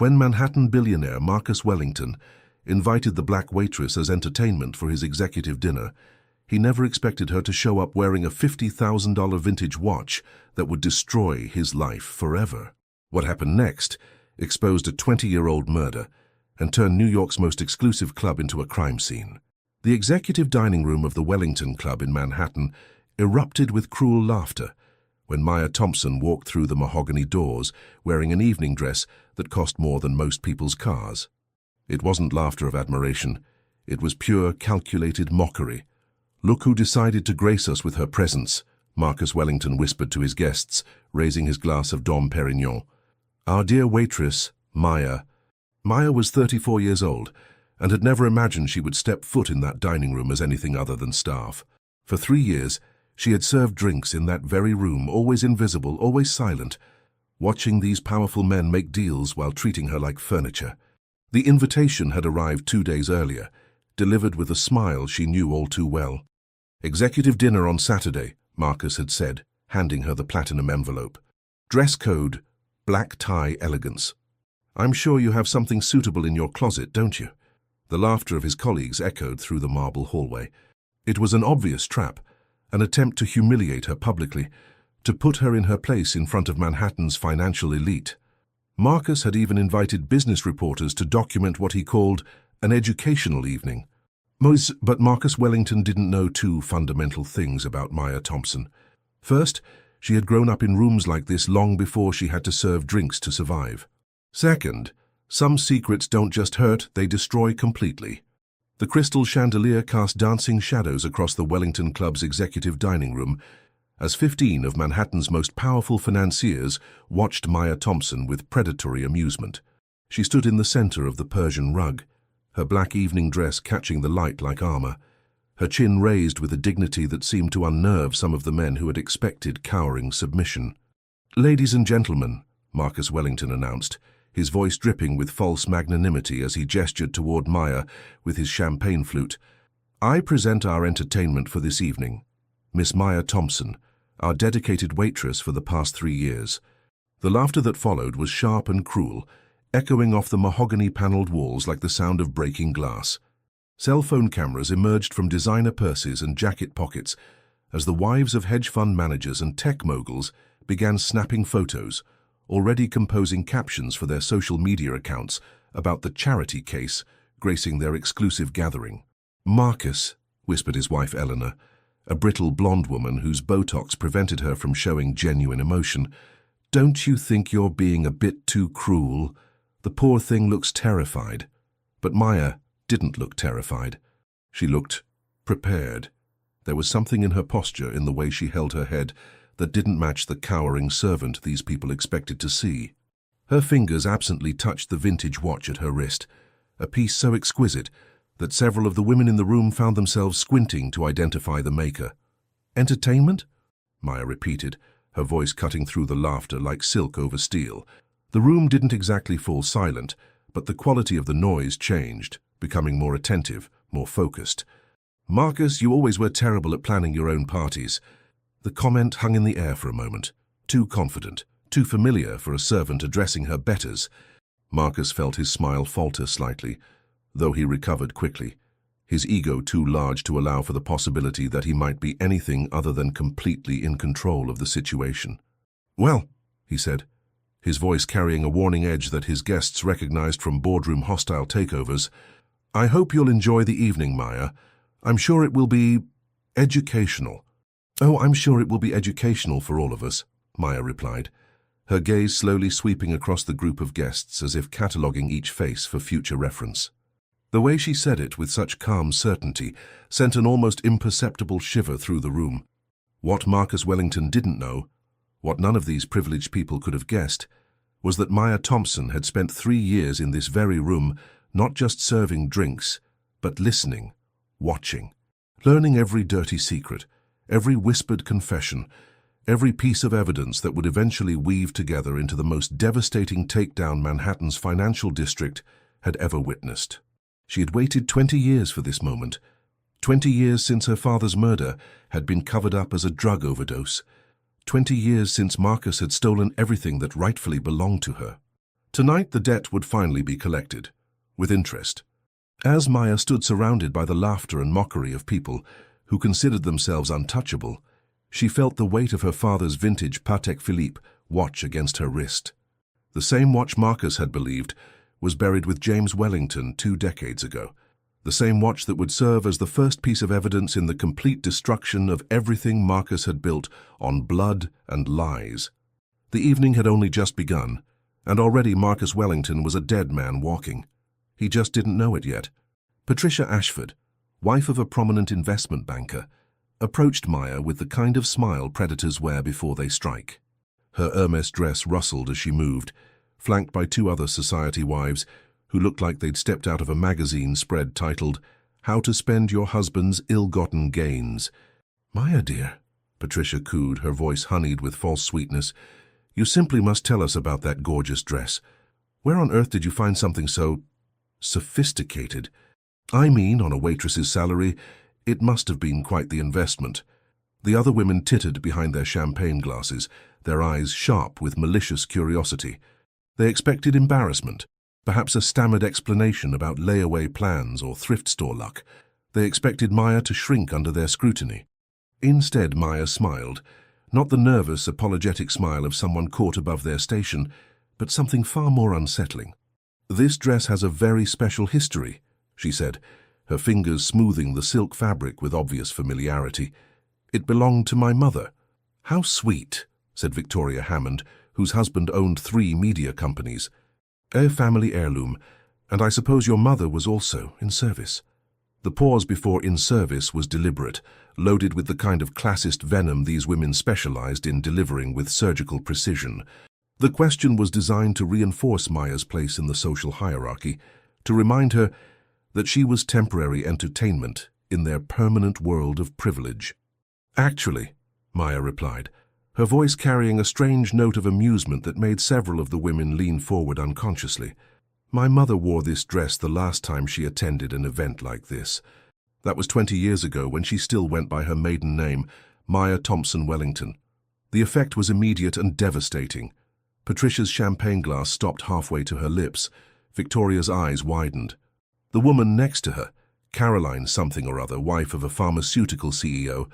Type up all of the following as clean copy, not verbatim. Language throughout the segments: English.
When Manhattan billionaire Marcus Wellington invited the black waitress as entertainment for his executive dinner, he never expected her to show up wearing a $50,000 vintage watch that would destroy his life forever. What happened next exposed a 20-year-old murder and turned New York's most exclusive club into a crime scene. The executive dining room of the Wellington Club in Manhattan erupted with cruel laughter when Maya Thompson walked through the mahogany doors wearing an evening dress that cost more than most people's cars. It wasn't laughter of admiration. It was pure, calculated mockery. "Look who decided to grace us with her presence," Marcus Wellington whispered to his guests, raising his glass of Dom Perignon. "Our dear waitress, Maya." Maya was 34 years old and had never imagined she would step foot in that dining room as anything other than staff. For 3 years, she had served drinks in that very room, always invisible, always silent, watching these powerful men make deals while treating her like furniture. The invitation had arrived 2 days earlier, delivered with a smile she knew all too well. "Executive dinner on Saturday," Marcus had said, handing her the platinum envelope. "Dress code, black tie elegance. I'm sure you have something suitable in your closet, don't you?" The laughter of his colleagues echoed through the marble hallway. It was an obvious trap, an attempt to humiliate her publicly, to put her in her place in front of Manhattan's financial elite. Marcus had even invited business reporters to document what he called an educational evening. But Marcus Wellington didn't know two fundamental things about Maya Thompson. First, she had grown up in rooms like this long before she had to serve drinks to survive. Second, some secrets don't just hurt, they destroy completely. The crystal chandelier cast dancing shadows across the Wellington Club's executive dining room as 15 of Manhattan's most powerful financiers watched Maya Thompson with predatory amusement. She stood in the center of the Persian rug, her black evening dress catching the light like armor, her chin raised with a dignity that seemed to unnerve some of the men who had expected cowering submission. "Ladies and gentlemen," Marcus Wellington announced, his voice dripping with false magnanimity as he gestured toward Maya with his champagne flute, "I present our entertainment for this evening, Miss Maya Thompson, our dedicated waitress for the past 3 years." The laughter that followed was sharp and cruel, echoing off the mahogany-paneled walls like the sound of breaking glass. Cell phone cameras emerged from designer purses and jacket pockets as the wives of hedge fund managers and tech moguls began snapping photos, already composing captions for their social media accounts about the charity case gracing their exclusive gathering. "Marcus," whispered his wife Eleanor, a brittle blonde woman whose Botox prevented her from showing genuine emotion, "don't you think you're being a bit too cruel? The poor thing looks terrified." But Maya didn't look terrified. She looked prepared. There was something in her posture, in the way she held her head, that didn't match the cowering servant these people expected to see. Her fingers absently touched the vintage watch at her wrist, a piece so exquisite that several of the women in the room found themselves squinting to identify the maker. "Entertainment?" Maya repeated, her voice cutting through the laughter like silk over steel. The room didn't exactly fall silent, but the quality of the noise changed, becoming more attentive, more focused. "Marcus, you always were terrible at planning your own parties." The comment hung in the air for a moment, too confident, too familiar for a servant addressing her betters. Marcus felt his smile falter slightly, though he recovered quickly, his ego too large to allow for the possibility that he might be anything other than completely in control of the situation. "Well," he said, his voice carrying a warning edge that his guests recognized from boardroom hostile takeovers, "I hope you'll enjoy the evening, Maya. I'm sure it will be educational." "Oh, I'm sure it will be educational for all of us," Maya replied, her gaze slowly sweeping across the group of guests as if cataloging each face for future reference. The way she said it with such calm certainty sent an almost imperceptible shiver through the room. What Marcus Wellington didn't know, what none of these privileged people could have guessed, was that Maya Thompson had spent 3 years in this very room, not just serving drinks, but listening, watching, learning every dirty secret, every whispered confession, every piece of evidence that would eventually weave together into the most devastating takedown Manhattan's financial district had ever witnessed. She had waited 20 years for this moment. 20 years since her father's murder had been covered up as a drug overdose. 20 years since Marcus had stolen everything that rightfully belonged to her. Tonight the debt would finally be collected, with interest. As Maya stood surrounded by the laughter and mockery of people who considered themselves untouchable, she felt the weight of her father's vintage Patek Philippe watch against her wrist. The same watch Marcus had believed was buried with James Wellington 2 decades ago. The same watch that would serve as the first piece of evidence in the complete destruction of everything Marcus had built on blood and lies. The evening had only just begun, and already Marcus Wellington was a dead man walking. He just didn't know it yet. Patricia Ashford, wife of a prominent investment banker, approached Maya with the kind of smile predators wear before they strike. Her Hermes dress rustled as she moved, flanked by 2 other society wives who looked like they'd stepped out of a magazine spread titled, "How to Spend Your Husband's Ill-Gotten Gains." "Maya, dear," Patricia cooed, her voice honeyed with false sweetness, "you simply must tell us about that gorgeous dress. Where on earth did you find something so sophisticated? I mean, on a waitress's salary, it must have been quite the investment." The other women tittered behind their champagne glasses, their eyes sharp with malicious curiosity. They expected embarrassment, perhaps a stammered explanation about layaway plans or thrift store luck. They expected Maya to shrink under their scrutiny. Instead, Maya smiled, not the nervous, apologetic smile of someone caught above their station, but something far more unsettling. "This dress has a very special history," she said, her fingers smoothing the silk fabric with obvious familiarity. "It belonged to my mother." "How sweet," said Victoria Hammond, whose husband owned 3 media companies. "A family heirloom, and I suppose your mother was also in service." The pause before "in service" was deliberate, loaded with the kind of classist venom these women specialized in delivering with surgical precision. The question was designed to reinforce Maya's place in the social hierarchy, to remind her that she was temporary entertainment in their permanent world of privilege. "Actually," Maya replied, her voice carrying a strange note of amusement that made several of the women lean forward unconsciously, "my mother wore this dress the last time she attended an event like this. That was 20 years ago, when she still went by her maiden name, Maya Thompson Wellington. The effect was immediate and devastating." Patricia's champagne glass stopped halfway to her lips. Victoria's eyes widened. The woman next to her, Caroline something or other, wife of a pharmaceutical CEO,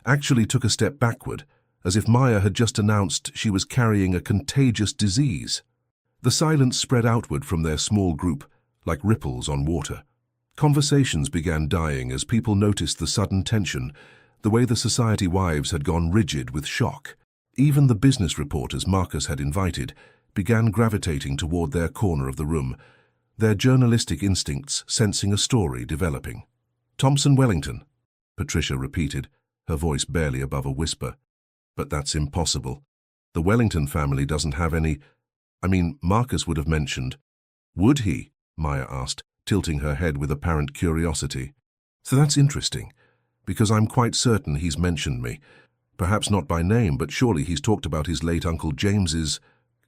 actually took a step backward, as if Maya had just announced she was carrying a contagious disease. The silence spread outward from their small group, like ripples on water. Conversations began dying as people noticed the sudden tension, the way the society wives had gone rigid with shock. Even the business reporters Marcus had invited began gravitating toward their corner of the room, their journalistic instincts sensing a story developing. "Thompson Wellington," Patricia repeated, her voice barely above a whisper. "But that's impossible. The Wellington family doesn't have any. I mean, Marcus would have mentioned." "Would he?" Maya asked, tilting her head with apparent curiosity. "So that's interesting, because I'm quite certain he's mentioned me. Perhaps not by name, but surely he's talked about his late Uncle James's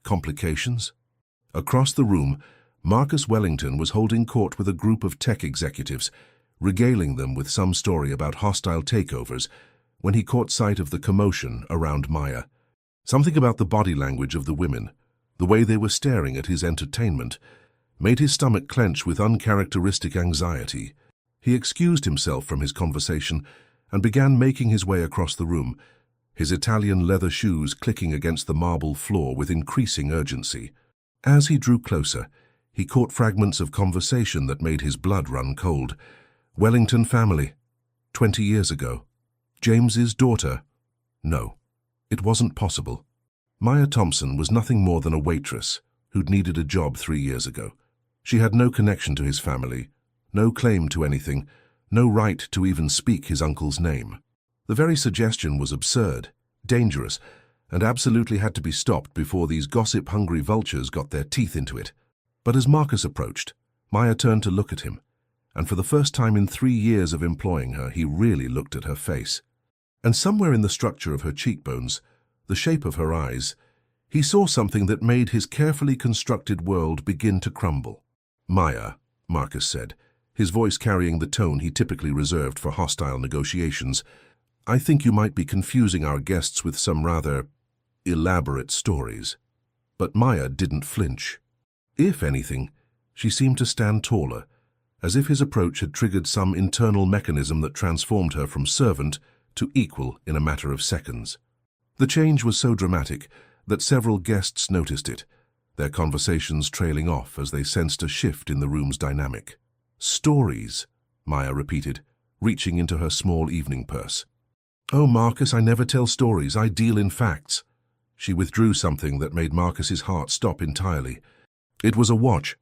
complications." Across the room, Marcus Wellington was holding court with a group of tech executives, regaling them with some story about hostile takeovers, when he caught sight of the commotion around Maya. Something about the body language of the women, the way they were staring at his entertainment, made his stomach clench with uncharacteristic anxiety. He excused himself from his conversation and began making his way across the room, his Italian leather shoes clicking against the marble floor with increasing urgency. As he drew closer, he caught fragments of conversation that made his blood run cold. Wellington family, 20 years ago. James's daughter. No, it wasn't possible. Maya Thompson was nothing more than a waitress who'd needed a job 3 years ago. She had no connection to his family, no claim to anything, no right to even speak his uncle's name. The very suggestion was absurd, dangerous, and absolutely had to be stopped before these gossip-hungry vultures got their teeth into it. But as Marcus approached, Maya turned to look at him, and for the first time in 3 years of employing her, he really looked at her face. And somewhere in the structure of her cheekbones, the shape of her eyes, he saw something that made his carefully constructed world begin to crumble. "Maya," Marcus said, his voice carrying the tone he typically reserved for hostile negotiations, "I think you might be confusing our guests with some rather elaborate stories." But Maya didn't flinch. If anything, she seemed to stand taller, as if his approach had triggered some internal mechanism that transformed her from servant to equal in a matter of seconds. The change was so dramatic that several guests noticed it, their conversations trailing off as they sensed a shift in the room's dynamic. "Stories," Maya repeated, reaching into her small evening purse. "Oh, Marcus, I never tell stories, I deal in facts." She withdrew something that made Marcus's heart stop entirely. It was a watch.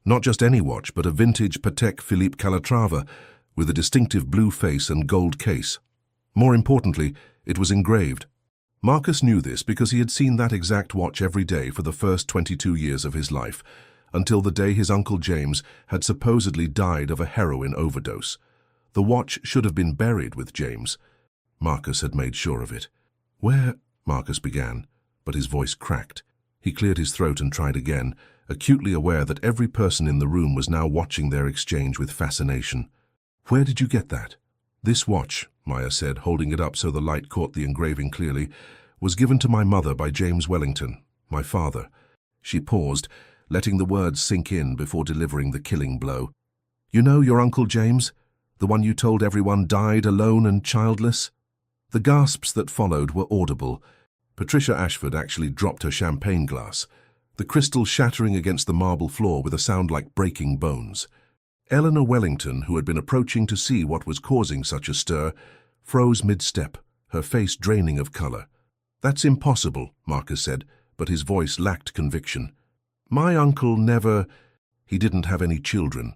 Not just any watch, but a vintage Patek Philippe Calatrava with a distinctive blue face and gold case. More importantly, it was engraved. Marcus knew this because he had seen that exact watch every day for the first 22 years of his life, until the day his Uncle James had supposedly died of a heroin overdose. The watch should have been buried with James. Marcus had made sure of it. "Where?" Marcus began, but his voice cracked. He cleared his throat and tried again, acutely aware that every person in the room was now watching their exchange with fascination. "Where did you get that?" "This watch," Maya said, holding it up so the light caught the engraving clearly, "was given to my mother by James Wellington, my father." She paused, letting the words sink in before delivering the killing blow. "You know your Uncle James? The one you told everyone died alone and childless?" The gasps that followed were audible. Patricia Ashford actually dropped her champagne glass, the crystal shattering against the marble floor with a sound like breaking bones. Eleanor Wellington, who had been approaching to see what was causing such a stir, froze mid-step, her face draining of color. "That's impossible," Marcus said, but his voice lacked conviction. "My uncle never... He didn't have any children."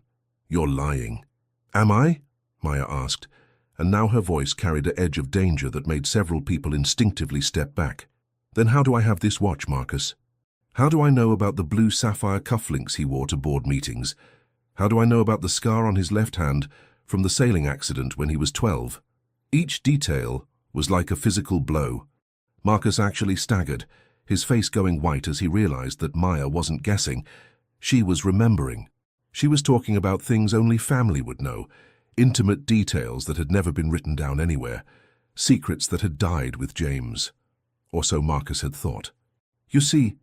"You're lying." "Am I?" Maya asked, and now her voice carried an edge of danger that made several people instinctively step back. "Then how do I have this watch, Marcus? How do I know about the blue sapphire cufflinks he wore to board meetings? How do I know about the scar on his left hand from the sailing accident when he was 12? Each detail was like a physical blow. Marcus actually staggered, his face going white as he realized that Maya wasn't guessing. She was remembering. She was talking about things only family would know, intimate details that had never been written down anywhere, secrets that had died with James. Or so Marcus had thought. "You see,"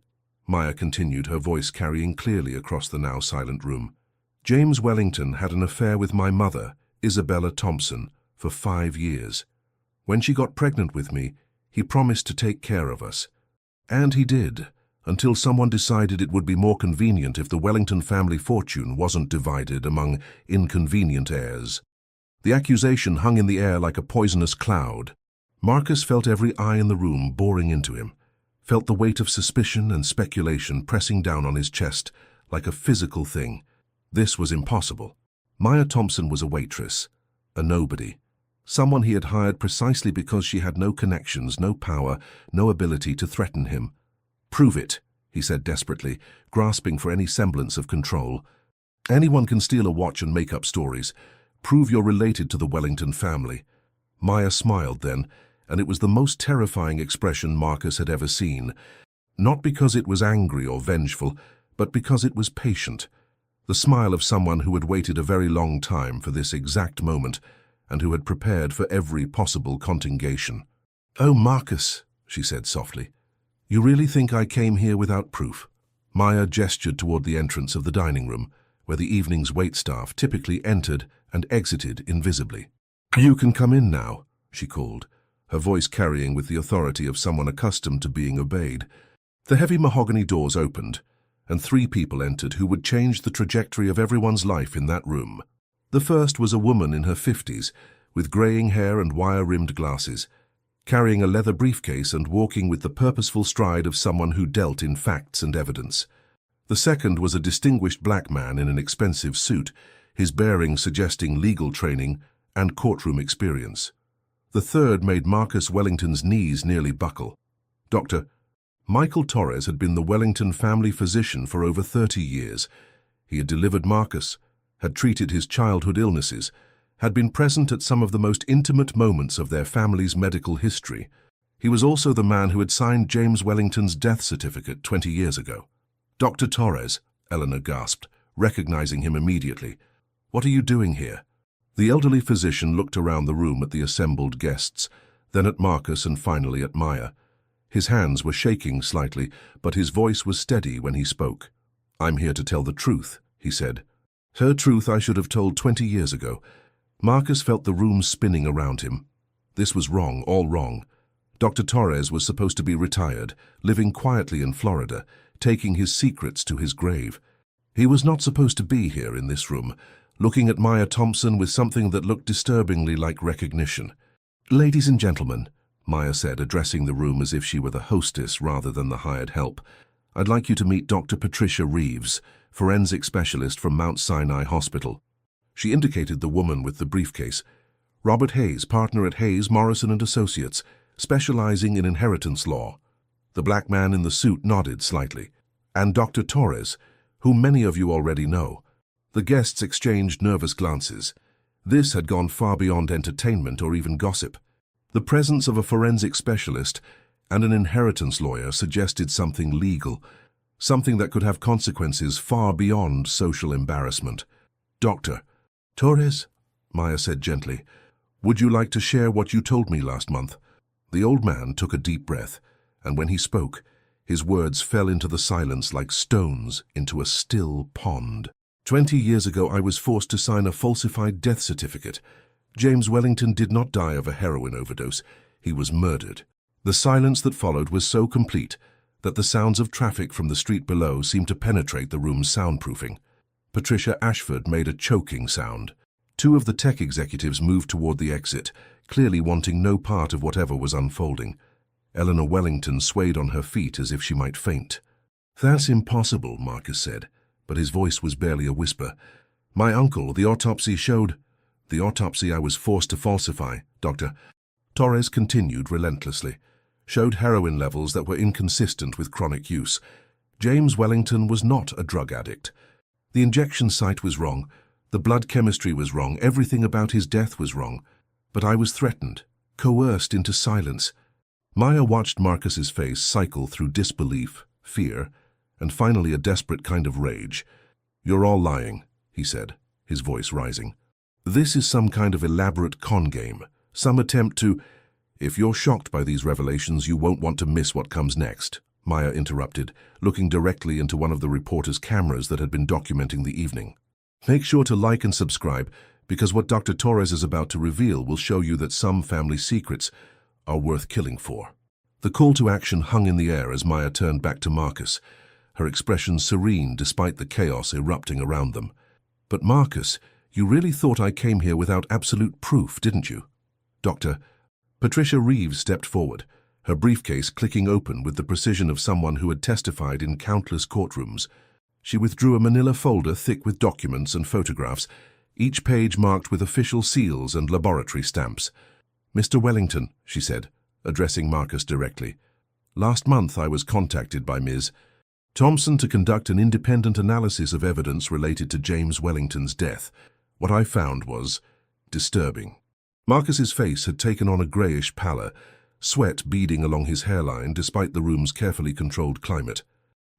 Maya continued, her voice carrying clearly across the now silent room, "James Wellington had an affair with my mother, Isabella Thompson, for 5 years. When she got pregnant with me, he promised to take care of us. And he did, until someone decided it would be more convenient if the Wellington family fortune wasn't divided among inconvenient heirs. The accusation hung in the air like a poisonous cloud. Marcus felt every eye in the room boring into him, felt the weight of suspicion and speculation pressing down on his chest like a physical thing. This was impossible. Maya Thompson was a waitress, a nobody, someone he had hired precisely because she had no connections, no power, no ability to threaten him. "Prove it," he said desperately, grasping for any semblance of control. "Anyone can steal a watch and make up stories. Prove you're related to the Wellington family." Maya smiled then, and it was the most terrifying expression Marcus had ever seen. Not because it was angry or vengeful, but because it was patient. The smile of someone who had waited a very long time for this exact moment and who had prepared for every possible contingation. "Oh, Marcus," she said softly, "you really think I came here without proof?" Maya gestured toward the entrance of the dining room, where the evening's waitstaff typically entered and exited invisibly. "You can come in now," she called, her voice carrying with the authority of someone accustomed to being obeyed. The heavy mahogany doors opened, and 3 people entered who would change the trajectory of everyone's life in that room. The first was a woman in her 50s, with graying hair and wire-rimmed glasses, carrying a leather briefcase and walking with the purposeful stride of someone who dealt in facts and evidence. The second was a distinguished black man in an expensive suit, his bearing suggesting legal training and courtroom experience. The third made Marcus Wellington's knees nearly buckle. Dr. Michael Torres had been the Wellington family physician for over 30 years. He had delivered Marcus, had treated his childhood illnesses, had been present at some of the most intimate moments of their family's medical history. He was also the man who had signed James Wellington's death certificate 20 years ago. "Dr. Torres," Eleanor gasped, recognizing him immediately. "What are you doing here?" The elderly physician looked around the room at the assembled guests, then at Marcus and finally at Maya. His hands were shaking slightly, but his voice was steady when he spoke. "I'm here to tell the truth," he said. Her truth I should have told 20 years ago. Marcus felt the room spinning around him. This was wrong, all wrong. Dr. Torres was supposed to be retired, living quietly in Florida, taking his secrets to his grave. He was not supposed to be here in this room, looking at Maya Thompson with something that looked disturbingly like recognition. "Ladies and gentlemen," Maya said, addressing the room as if she were the hostess rather than the hired help, "I'd like you to meet Dr. Patricia Reeves, forensic specialist from Mount Sinai Hospital." She indicated the woman with the briefcase. "Robert Hayes, partner at Hayes, Morrison and Associates, specializing in inheritance law." The black man in the suit nodded slightly. "And Dr. Torres, whom many of you already know." The guests exchanged nervous glances. This had gone far beyond entertainment or even gossip. The presence of a forensic specialist and an inheritance lawyer suggested something legal, something that could have consequences far beyond social embarrassment. "Dr. Torres," Maya said gently, "would you like to share what you told me last month?" The old man took a deep breath, and when he spoke, his words fell into the silence like stones into a still pond. 20 years ago, I was forced to sign a falsified death certificate. James Wellington did not die of a heroin overdose. He was murdered. The silence that followed was so complete that the sounds of traffic from the street below seemed to penetrate the room's soundproofing. Patricia Ashford made a choking sound. Two of the tech executives moved toward the exit, clearly wanting no part of whatever was unfolding. Eleanor Wellington swayed on her feet as if she might faint. "That's impossible," Marcus said, but his voice was barely a whisper. "My uncle, the autopsy showed—" "The autopsy I was forced to falsify, Dr. Torres continued relentlessly, showed heroin levels that were inconsistent with chronic use. James Wellington was not a drug addict. The injection site was wrong, the blood chemistry was wrong, everything about his death was wrong. But I was threatened, coerced into silence." Maya watched Marcus's face cycle through disbelief, fear, and finally a desperate kind of rage. "You're all lying," he said, his voice rising. "This is some kind of elaborate con game, some attempt to—" "If you're shocked by these revelations, you won't want to miss what comes next," Maya interrupted, looking directly into one of the reporter's cameras that had been documenting the evening. "Make sure to like and subscribe, because what Dr. Torres is about to reveal will show you that some family secrets are worth killing for." The call to action hung in the air as Maya turned back to Marcus, her expression serene despite the chaos erupting around them. "But Marcus, you really thought I came here without absolute proof, didn't you?" "Doctor." Patricia Reeves stepped forward, her briefcase clicking open with the precision of someone who had testified in countless courtrooms. She withdrew a manila folder thick with documents and photographs, each page marked with official seals and laboratory stamps. "Mr. Wellington," she said, addressing Marcus directly, "last month I was contacted by Ms. Thompson to conduct an independent analysis of evidence related to James Wellington's death. What I found was disturbing." Marcus's face had taken on a grayish pallor, sweat beading along his hairline despite the room's carefully controlled climate.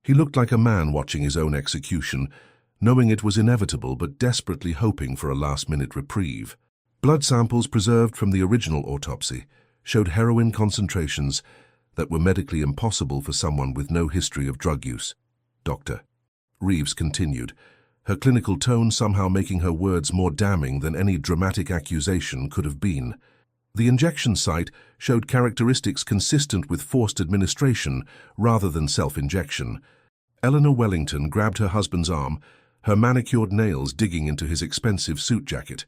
He looked like a man watching his own execution, knowing it was inevitable but desperately hoping for a last-minute reprieve. Blood samples preserved from the original autopsy showed heroin concentrations that were medically impossible for someone with no history of drug use. "Dr." Reeves continued, her clinical tone somehow making her words more damning than any dramatic accusation could have been. "The injection site showed characteristics consistent with forced administration rather than self-injection." Eleanor Wellington grabbed her husband's arm, her manicured nails digging into his expensive suit jacket.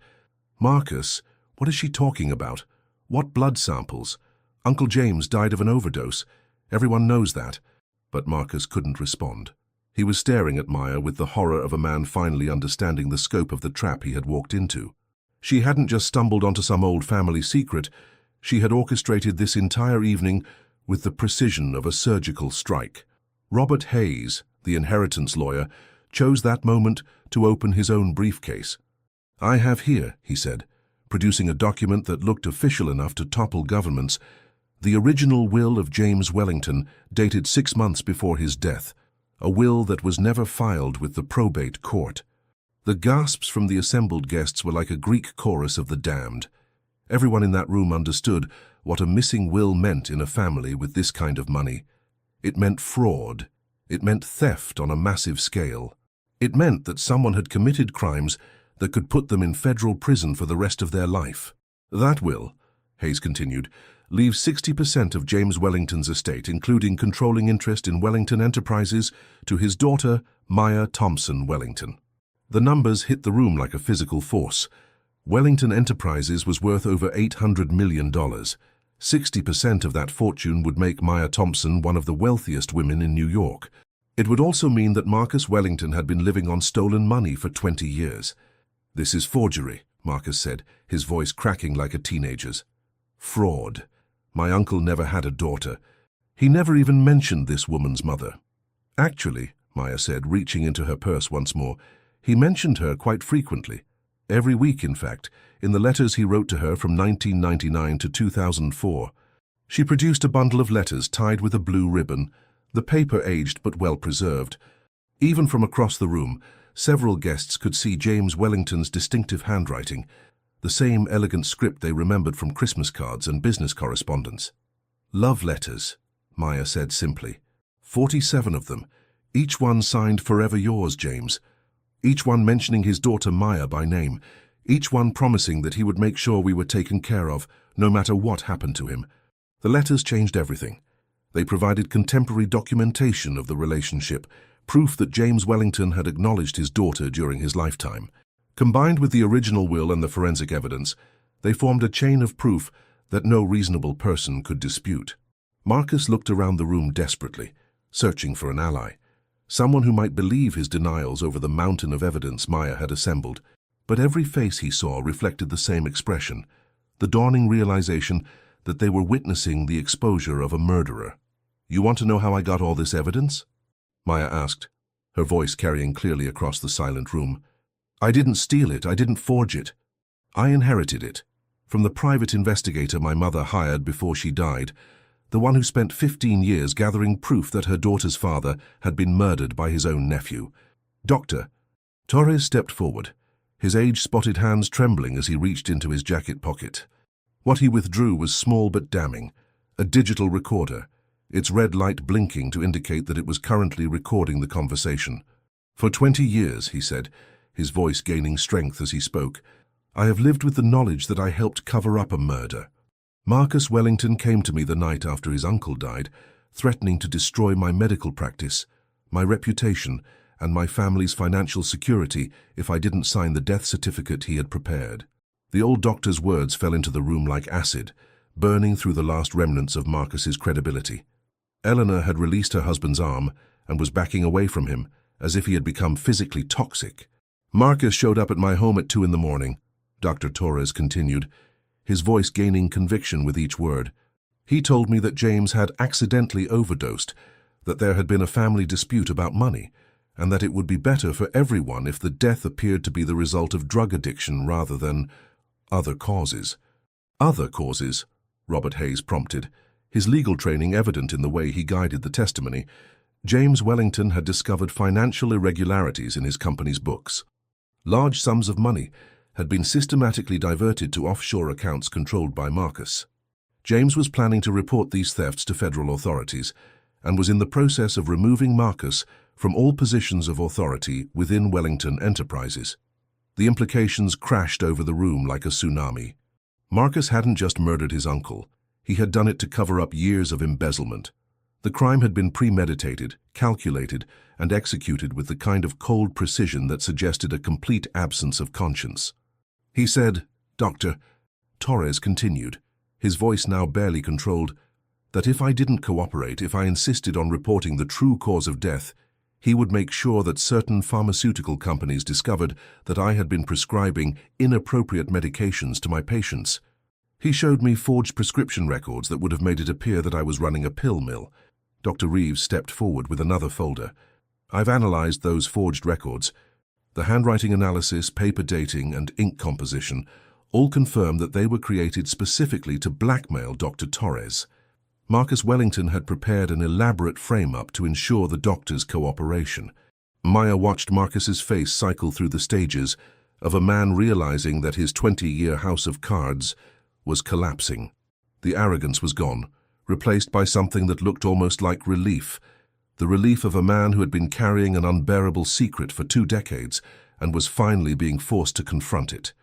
"Marcus, what is she talking about? What blood samples? Uncle James died of an overdose. Everyone knows that." But Marcus couldn't respond. He was staring at Maya with the horror of a man finally understanding the scope of the trap he had walked into. She hadn't just stumbled onto some old family secret. She had orchestrated this entire evening with the precision of a surgical strike. Robert Hayes, the inheritance lawyer, chose that moment to open his own briefcase. "I have here," he said, producing a document that looked official enough to topple governments, the original will of James Wellington, dated 6 months before his death, a will that was never filed with the probate court. The gasps from the assembled guests were like a Greek chorus of the damned. Everyone in that room understood what a missing will meant in a family with this kind of money. It meant fraud. It meant theft on a massive scale. It meant that someone had committed crimes that could put them in federal prison for the rest of their life. That will, Hayes continued, leave 60% of James Wellington's estate, including controlling interest in Wellington Enterprises, to his daughter, Maya Thompson Wellington. The numbers hit the room like a physical force. Wellington Enterprises was worth over $800 million. 60% of that fortune would make Maya Thompson one of the wealthiest women in New York. It would also mean that Marcus Wellington had been living on stolen money for 20 years. "This is forgery," Marcus said, his voice cracking like a teenager's. "Fraud. My uncle never had a daughter. He never even mentioned this woman's mother." "Actually," Maya said, reaching into her purse once more, "he mentioned her quite frequently. Every week, in fact, in the letters he wrote to her from 1999 to 2004. She produced a bundle of letters tied with a blue ribbon, the paper aged but well preserved. Even from across the room, several guests could see James Wellington's distinctive handwriting, the same elegant script they remembered from Christmas cards and business correspondence. "Love letters," Maya said simply. 47 of them, each one signed "Forever yours, James." Each one mentioning his daughter Maya by name, each one promising that he would make sure we were taken care of, no matter what happened to him. The letters changed everything. They provided contemporary documentation of the relationship, proof that James Wellington had acknowledged his daughter during his lifetime. Combined with the original will and the forensic evidence, they formed a chain of proof that no reasonable person could dispute. Marcus looked around the room desperately, searching for an ally. Someone who might believe his denials over the mountain of evidence Maya had assembled. But every face he saw reflected the same expression, the dawning realization that they were witnessing the exposure of a murderer. "You want to know how I got all this evidence?" Maya asked, her voice carrying clearly across the silent room. "I didn't steal it, I didn't forge it. I inherited it from the private investigator my mother hired before she died, the one who spent 15 years gathering proof that her daughter's father had been murdered by his own nephew. Doctor." Torres stepped forward, his age-spotted hands trembling as he reached into his jacket pocket. What he withdrew was small but damning, a digital recorder, its red light blinking to indicate that it was currently recording the conversation. "For 20 years, he said, his voice gaining strength as he spoke, "I have lived with the knowledge that I helped cover up a murder. Marcus Wellington came to me the night after his uncle died, threatening to destroy my medical practice, my reputation, and my family's financial security if I didn't sign the death certificate he had prepared." The old doctor's words fell into the room like acid, burning through the last remnants of Marcus's credibility. Eleanor had released her husband's arm and was backing away from him, as if he had become physically toxic. "Marcus showed up at my home at 2 in the morning, Dr. Torres continued, his voice gaining conviction with each word. "He told me that James had accidentally overdosed, that there had been a family dispute about money, and that it would be better for everyone if the death appeared to be the result of drug addiction rather than other causes." "Other causes?" Robert Hayes prompted, his legal training evident in the way he guided the testimony. James Wellington had discovered financial irregularities in his company's books. Large sums of money had been systematically diverted to offshore accounts controlled by Marcus. James was planning to report these thefts to federal authorities and was in the process of removing Marcus from all positions of authority within Wellington Enterprises. The implications crashed over the room like a tsunami. Marcus hadn't just murdered his uncle. He had done it to cover up years of embezzlement. The crime had been premeditated, calculated, and executed with the kind of cold precision that suggested a complete absence of conscience. "He said, Doctor," Torres continued, his voice now barely controlled, "that if I didn't cooperate, if I insisted on reporting the true cause of death, he would make sure that certain pharmaceutical companies discovered that I had been prescribing inappropriate medications to my patients. He showed me forged prescription records that would have made it appear that I was running a pill mill." Dr. Reeves stepped forward with another folder. "I've analyzed those forged records. The handwriting analysis, paper dating, and ink composition all confirm that they were created specifically to blackmail Dr. Torres. Marcus Wellington had prepared an elaborate frame-up to ensure the doctor's cooperation." Maya watched Marcus's face cycle through the stages of a man realizing that his 20-year house of cards was collapsing. The arrogance was gone, replaced by something that looked almost like relief. The relief of a man who had been carrying an unbearable secret for 2 decades and was finally being forced to confront it.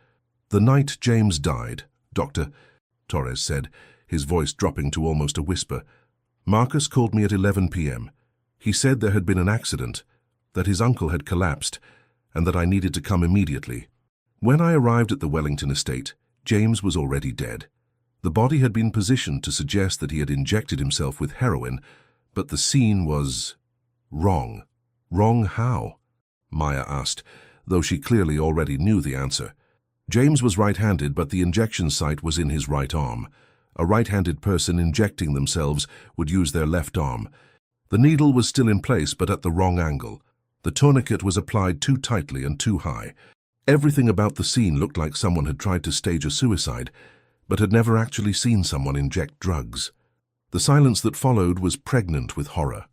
"The night James died, Dr. Torres said, his voice dropping to almost a whisper. "Marcus called me at 11 p.m. He said there had been an accident, that his uncle had collapsed, and that I needed to come immediately. When I arrived at the Wellington estate, James was already dead. The body had been positioned to suggest that he had injected himself with heroin, but the scene was wrong. Wrong how? Maya asked, though she clearly already knew the answer. James was right-handed, but the injection site was in his right arm. A right-handed person injecting themselves would use their left arm. The needle was still in place, but at the wrong angle. The tourniquet was applied too tightly and too high. Everything about the scene looked like someone had tried to stage a suicide, but had never actually seen someone inject drugs. The silence that followed was pregnant with horror.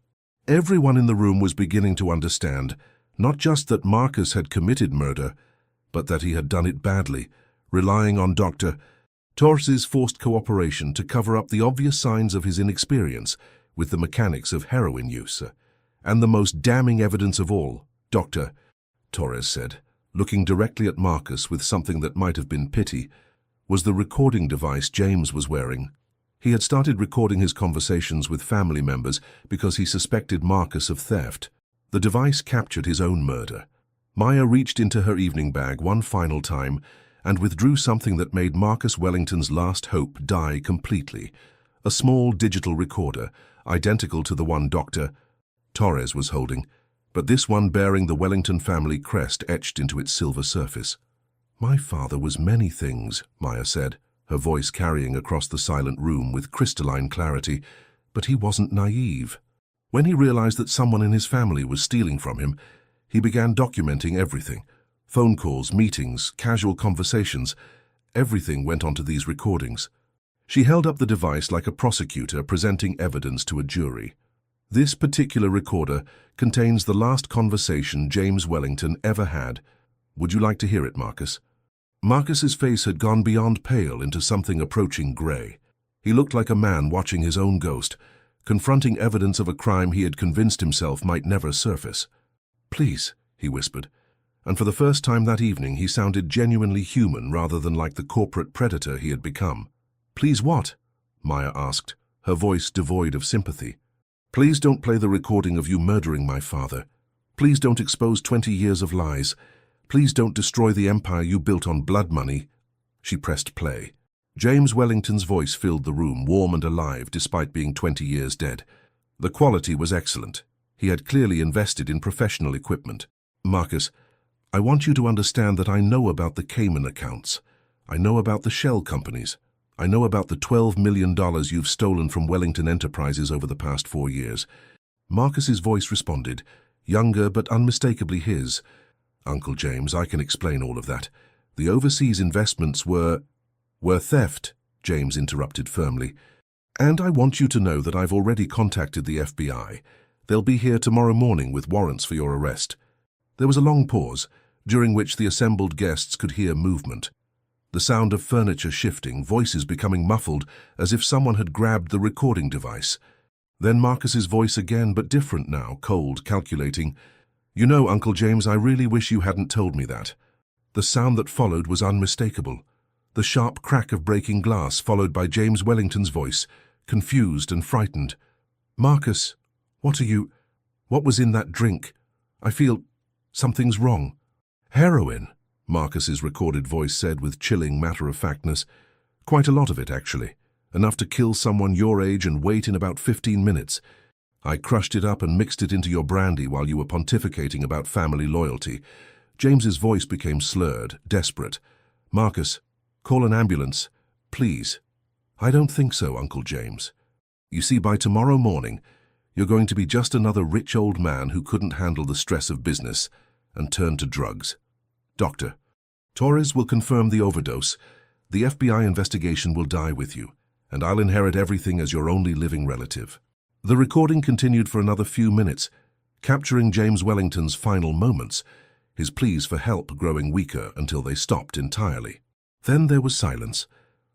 Everyone in the room was beginning to understand, not just that Marcus had committed murder, but that he had done it badly, relying on Dr. Torres's forced cooperation to cover up the obvious signs of his inexperience with the mechanics of heroin use. And the most damning evidence of all, Dr. Torres said, looking directly at Marcus with something that might have been pity, was the recording device James was wearing. He had started recording his conversations with family members because he suspected Marcus of theft. The device captured his own murder. Maya reached into her evening bag one final time and withdrew something that made Marcus Wellington's last hope die completely. A small digital recorder, identical to the one Dr. Torres was holding, but this one bearing the Wellington family crest etched into its silver surface. "My father was many things," Maya said, her voice carrying across the silent room with crystalline clarity, "but he wasn't naive. When he realized that someone in his family was stealing from him, he began documenting everything. Phone calls, meetings, casual conversations, everything went onto these recordings." She held up the device like a prosecutor presenting evidence to a jury. "This particular recorder contains the last conversation James Wellington ever had. Would you like to hear it, Marcus?" Marcus's face had gone beyond pale into something approaching grey. He looked like a man watching his own ghost, confronting evidence of a crime he had convinced himself might never surface. "Please," he whispered, and for the first time that evening he sounded genuinely human rather than like the corporate predator he had become. "Please what?" Maya asked, her voice devoid of sympathy. "Please don't play the recording of you murdering my father. Please don't expose 20 years of lies. Please don't destroy the empire you built on blood money." She pressed play. James Wellington's voice filled the room, warm and alive despite being 20 years dead. The quality was excellent. He had clearly invested in professional equipment. "Marcus, I want you to understand that I know about the Cayman accounts. I know about the shell companies. I know about the $12 million you've stolen from Wellington Enterprises over the past 4 years. Marcus's voice responded, younger but unmistakably his. "Uncle James, I can explain all of that. The overseas investments were theft," James interrupted firmly. "And I want you to know that I've already contacted the FBI. They'll be here tomorrow morning with warrants for your arrest." There was a long pause, during which the assembled guests could hear movement. The sound of furniture shifting, voices becoming muffled, as if someone had grabbed the recording device. Then Marcus's voice again, but different now, cold, calculating. "You know, Uncle James, I really wish you hadn't told me that." The sound that followed was unmistakable. The sharp crack of breaking glass, followed by James Wellington's voice, confused and frightened. "Marcus, what was in that drink? I feel something's wrong." "Heroin," Marcus's recorded voice said with chilling matter-of-factness. "Quite a lot of it, actually. Enough to kill someone your age and wait in about 15 minutes. I crushed it up and mixed it into your brandy while you were pontificating about family loyalty." James's voice became slurred, desperate. "Marcus, call an ambulance, please." "I don't think so, Uncle James. You see, by tomorrow morning, you're going to be just another rich old man who couldn't handle the stress of business and turned to drugs. Dr. Torres will confirm the overdose. The FBI investigation will die with you, and I'll inherit everything as your only living relative." The recording continued for another few minutes, capturing James Wellington's final moments, his pleas for help growing weaker until they stopped entirely. Then there was silence,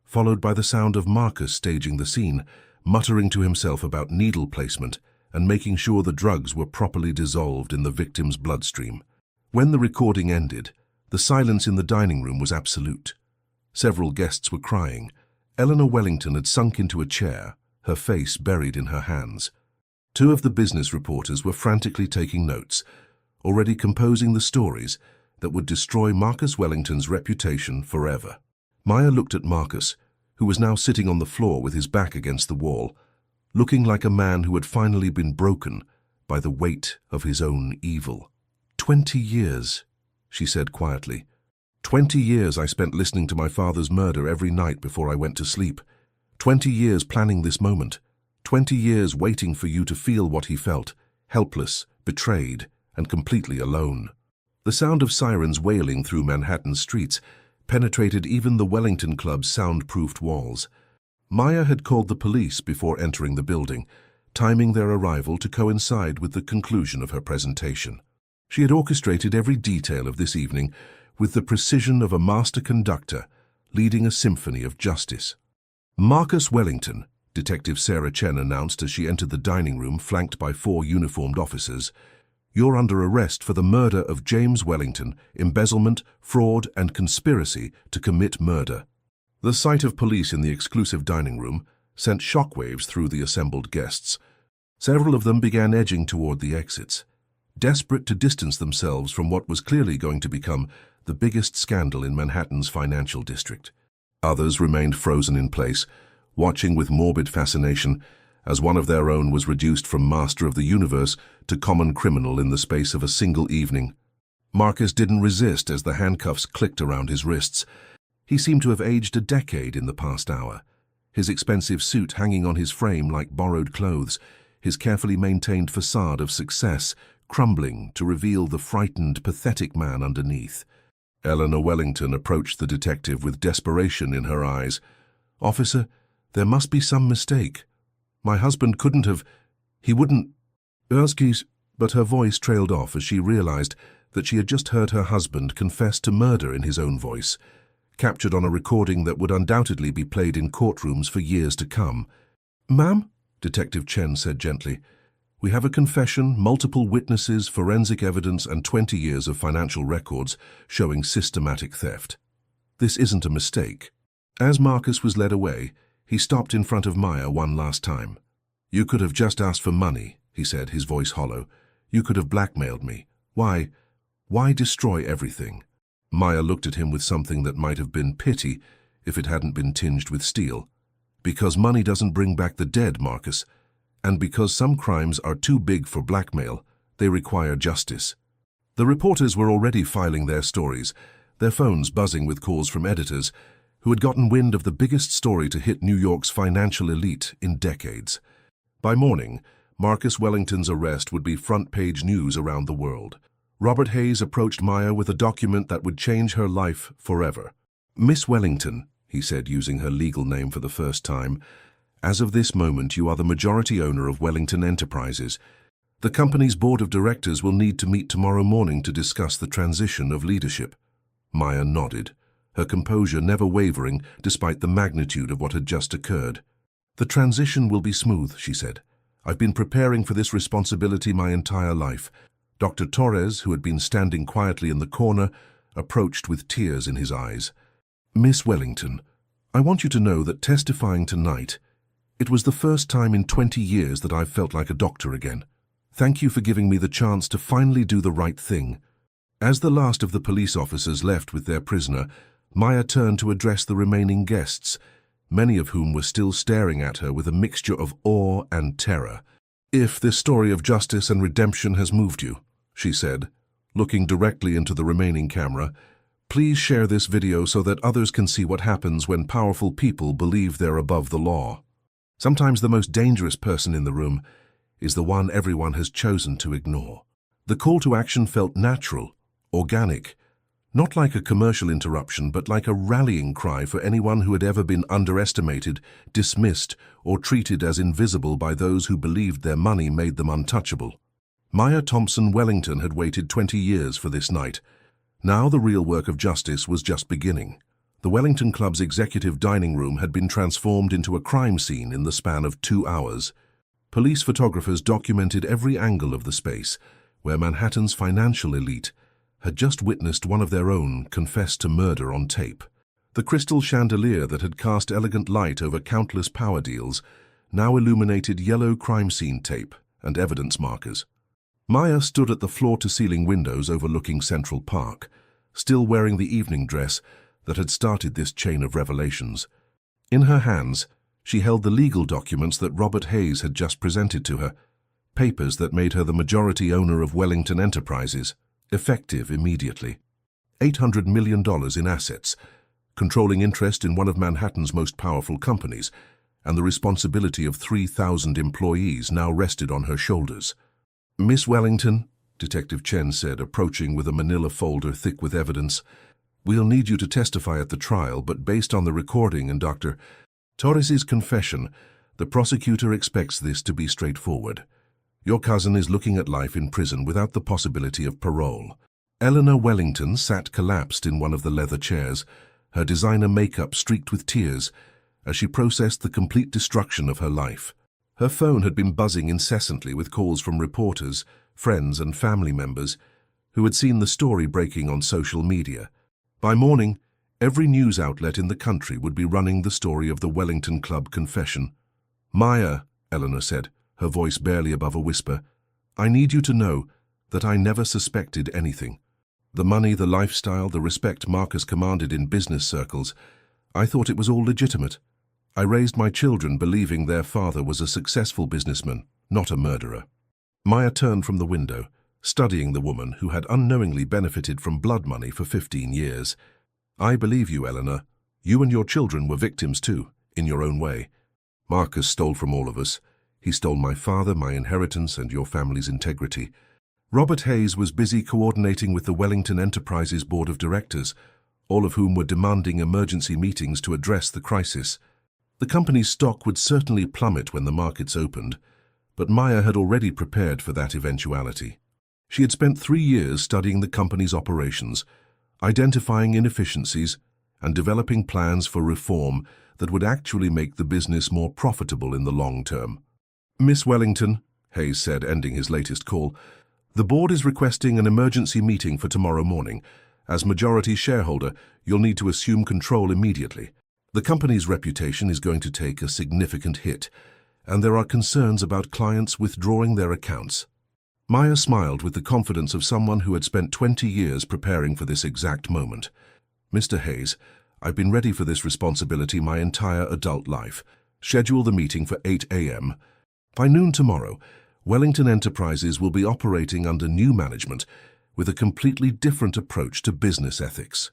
followed by the sound of Marcus staging the scene, muttering to himself about needle placement and making sure the drugs were properly dissolved in the victim's bloodstream. When the recording ended, the silence in the dining room was absolute. Several guests were crying. Eleanor Wellington had sunk into a chair, her face buried in her hands. Two of the business reporters were frantically taking notes, already composing the stories that would destroy Marcus Wellington's reputation forever. Maya looked at Marcus, who was now sitting on the floor with his back against the wall, looking like a man who had finally been broken by the weight of his own evil. 20 years, she said quietly. 20 years I spent listening to my father's murder every night before I went to sleep. 20 years planning this moment. 20 years waiting for you to feel what he felt, helpless, betrayed, and completely alone. The sound of sirens wailing through Manhattan's streets penetrated even the Wellington Club's soundproofed walls. Maya had called the police before entering the building, timing their arrival to coincide with the conclusion of her presentation. She had orchestrated every detail of this evening with the precision of a master conductor leading a symphony of justice. Marcus Wellington, Detective Sarah Chen announced as she entered the dining room flanked by 4 uniformed officers, "You're under arrest for the murder of James Wellington, embezzlement, fraud, and conspiracy to commit murder." The sight of police in the exclusive dining room sent shockwaves through the assembled guests. Several of them began edging toward the exits, desperate to distance themselves from what was clearly going to become the biggest scandal in Manhattan's financial district. Others remained frozen in place, watching with morbid fascination as one of their own was reduced from master of the universe to common criminal in the space of a single evening. Marcus didn't resist as the handcuffs clicked around his wrists. He seemed to have aged a decade in the past hour, his expensive suit hanging on his frame like borrowed clothes, his carefully maintained facade of success crumbling to reveal the frightened, pathetic man underneath. Eleanor Wellington approached the detective with desperation in her eyes. "Officer, there must be some mistake. My husband couldn't have... He wouldn't... Erskie's..." But her voice trailed off as she realized that she had just heard her husband confess to murder in his own voice, captured on a recording that would undoubtedly be played in courtrooms for years to come. "Ma'am?" Detective Chen said gently. "We have a confession, multiple witnesses, forensic evidence, and 20 years of financial records showing systematic theft. This isn't a mistake." As Marcus was led away, he stopped in front of Maya one last time. "You could have just asked for money," he said, his voice hollow. "You could have blackmailed me. Why destroy everything?" Maya looked at him with something that might have been pity if it hadn't been tinged with steel. "Because money doesn't bring back the dead, Marcus. And because some crimes are too big for blackmail, they require justice." The reporters were already filing their stories, their phones buzzing with calls from editors who had gotten wind of the biggest story to hit New York's financial elite in decades. By morning, Marcus Wellington's arrest would be front-page news around the world. Robert Hayes approached Maya with a document that would change her life forever. "Miss Wellington," he said, using her legal name for the first time, "as of this moment you are the majority owner of Wellington Enterprises. The company's board of directors will need to meet tomorrow morning to discuss the transition of leadership." Maya nodded, her composure never wavering despite the magnitude of what had just occurred. "The transition will be smooth," she said. "I've been preparing for this responsibility my entire life." Dr. Torres, who had been standing quietly in the corner, approached with tears in his eyes. "Miss Wellington, I want you to know that testifying tonight, it was the first time in 20 years that I've felt like a doctor again. Thank you for giving me the chance to finally do the right thing." As the last of the police officers left with their prisoner, Maya turned to address the remaining guests, many of whom were still staring at her with a mixture of awe and terror. "If this story of justice and redemption has moved you," she said, looking directly into the remaining camera, "please share this video so that others can see what happens when powerful people believe they're above the law. Sometimes the most dangerous person in the room is the one everyone has chosen to ignore." The call to action felt natural, organic, not like a commercial interruption, but like a rallying cry for anyone who had ever been underestimated, dismissed, or treated as invisible by those who believed their money made them untouchable. Maya Thompson Wellington had waited 20 years for this night. Now the real work of justice was just beginning. The Wellington Club's executive dining room had been transformed into a crime scene in the span of 2 hours. Police photographers documented every angle of the space where Manhattan's financial elite had just witnessed one of their own confess to murder on tape. The crystal chandelier that had cast elegant light over countless power deals now illuminated yellow crime scene tape and evidence markers. Maya stood at the floor-to-ceiling windows overlooking Central Park, still wearing the evening dress that had started this chain of revelations. In her hands, she held the legal documents that Robert Hayes had just presented to her, papers that made her the majority owner of Wellington Enterprises, effective immediately. $800 million in assets, controlling interest in one of Manhattan's most powerful companies, and the responsibility of 3,000 employees now rested on her shoulders. "Miss Wellington," Detective Chen said, approaching with a manila folder thick with evidence, "we'll need you to testify at the trial, but based on the recording and Dr. Torres's confession, the prosecutor expects this to be straightforward. Your cousin is looking at life in prison without the possibility of parole." Eleanor Wellington sat collapsed in one of the leather chairs, her designer makeup streaked with tears, as she processed the complete destruction of her life. Her phone had been buzzing incessantly with calls from reporters, friends and family members who had seen the story breaking on social media. By morning, every news outlet in the country would be running the story of the Wellington Club confession. "Maya," Eleanor said, her voice barely above a whisper, "I need you to know that I never suspected anything. The money, the lifestyle, the respect Marcus commanded in business circles, I thought it was all legitimate. I raised my children believing their father was a successful businessman, not a murderer." Maya turned from the window, studying the woman who had unknowingly benefited from blood money for 15 years. "I believe you, Eleanor. You and your children were victims too, in your own way. Marcus stole from all of us. He stole my father, my inheritance, and your family's integrity." Robert Hayes was busy coordinating with the Wellington Enterprises Board of Directors, all of whom were demanding emergency meetings to address the crisis. The company's stock would certainly plummet when the markets opened, but Maya had already prepared for that eventuality. She had spent 3 years studying the company's operations, identifying inefficiencies, and developing plans for reform that would actually make the business more profitable in the long term. "Miss Wellington," Hayes said, ending his latest call, "the board is requesting an emergency meeting for tomorrow morning. As majority shareholder, you'll need to assume control immediately. The company's reputation is going to take a significant hit, and there are concerns about clients withdrawing their accounts." Maya smiled with the confidence of someone who had spent 20 years preparing for this exact moment. "Mr. Hayes, I've been ready for this responsibility my entire adult life. Schedule the meeting for 8 a.m. By noon tomorrow, Wellington Enterprises will be operating under new management with a completely different approach to business ethics.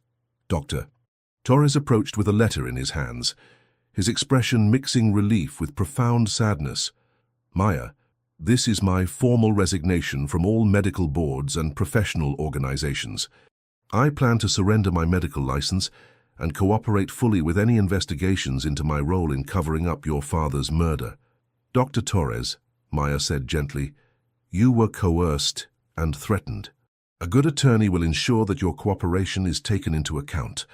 Dr. Torres approached with a letter in his hands, his expression mixing relief with profound sadness. "Maya, this is my formal resignation from all medical boards and professional organizations. I plan to surrender my medical license and cooperate fully with any investigations into my role in covering up your father's murder." "Dr. Torres," Maya said gently, "you were coerced and threatened. A good attorney will ensure that your cooperation is taken into account.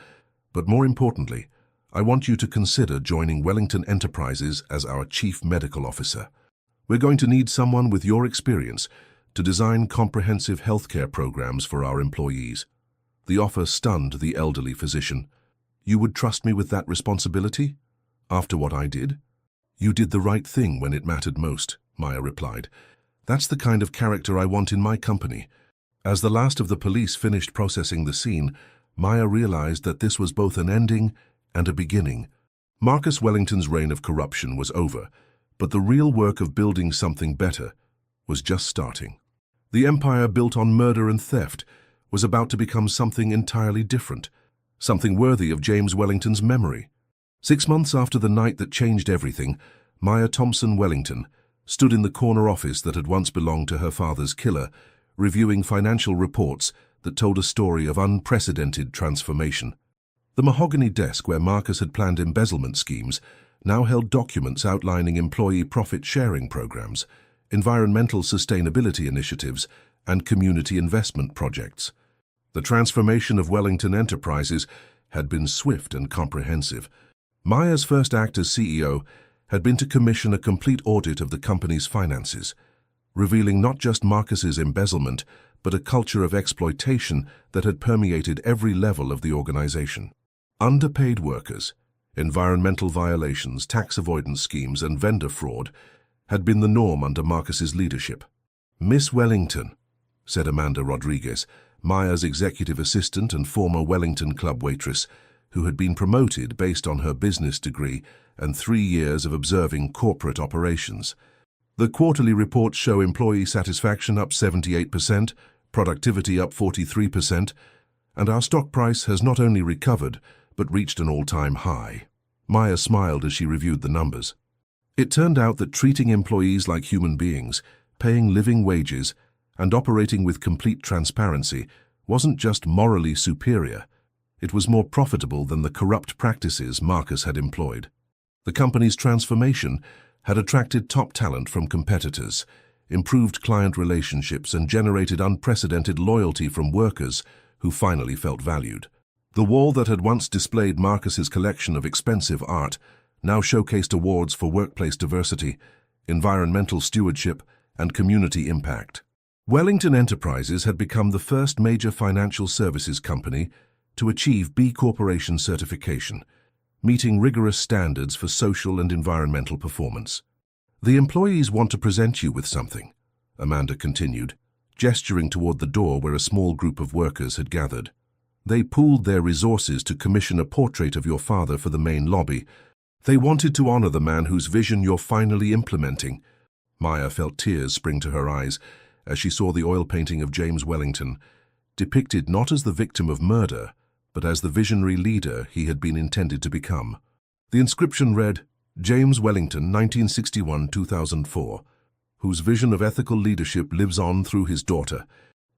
But more importantly, I want you to consider joining Wellington Enterprises as our Chief Medical Officer. We're going to need someone with your experience to design comprehensive healthcare programs for our employees." The offer stunned the elderly physician. "You would trust me with that responsibility? After what I did?" "You did the right thing when it mattered most," Maya replied. "That's the kind of character I want in my company." As the last of the police finished processing the scene, Maya realized that this was both an ending and a beginning. Marcus Wellington's reign of corruption was over, but the real work of building something better was just starting. The empire built on murder and theft was about to become something entirely different, something worthy of James Wellington's memory. 6 months after the night that changed everything, Maya Thompson Wellington stood in the corner office that had once belonged to her father's killer, reviewing financial reports that told a story of unprecedented transformation. The mahogany desk where Marcus had planned embezzlement schemes now held documents outlining employee profit-sharing programs, environmental sustainability initiatives, and community investment projects. The transformation of Wellington Enterprises had been swift and comprehensive. Maya's first act as CEO had been to commission a complete audit of the company's finances, revealing not just Marcus's embezzlement, but a culture of exploitation that had permeated every level of the organization. Underpaid workers, environmental violations, tax avoidance schemes, and vendor fraud had been the norm under Marcus's leadership. "Miss Wellington," said Amanda Rodriguez, Maya's executive assistant and former Wellington Club waitress, who had been promoted based on her business degree and 3 years of observing corporate operations. "The quarterly reports show employee satisfaction up 78%, productivity up 43%, and our stock price has not only recovered, but reached an all-time high." Maya smiled as she reviewed the numbers. It turned out that treating employees like human beings, paying living wages, and operating with complete transparency wasn't just morally superior, it was more profitable than the corrupt practices Marcus had employed. The company's transformation had attracted top talent from competitors, improved client relationships, and generated unprecedented loyalty from workers who finally felt valued. The wall that had once displayed Marcus's collection of expensive art now showcased awards for workplace diversity, environmental stewardship, and community impact. Wellington Enterprises had become the first major financial services company to achieve B Corporation certification, meeting rigorous standards for social and environmental performance. "The employees want to present you with something," Amanda continued, gesturing toward the door where a small group of workers had gathered. "They pooled their resources to commission a portrait of your father for the main lobby. They wanted to honor the man whose vision you're finally implementing." Maya felt tears spring to her eyes as she saw the oil painting of James Wellington, depicted not as the victim of murder, but as the visionary leader he had been intended to become. The inscription read, "James Wellington, 1961-2004, whose vision of ethical leadership lives on through his daughter."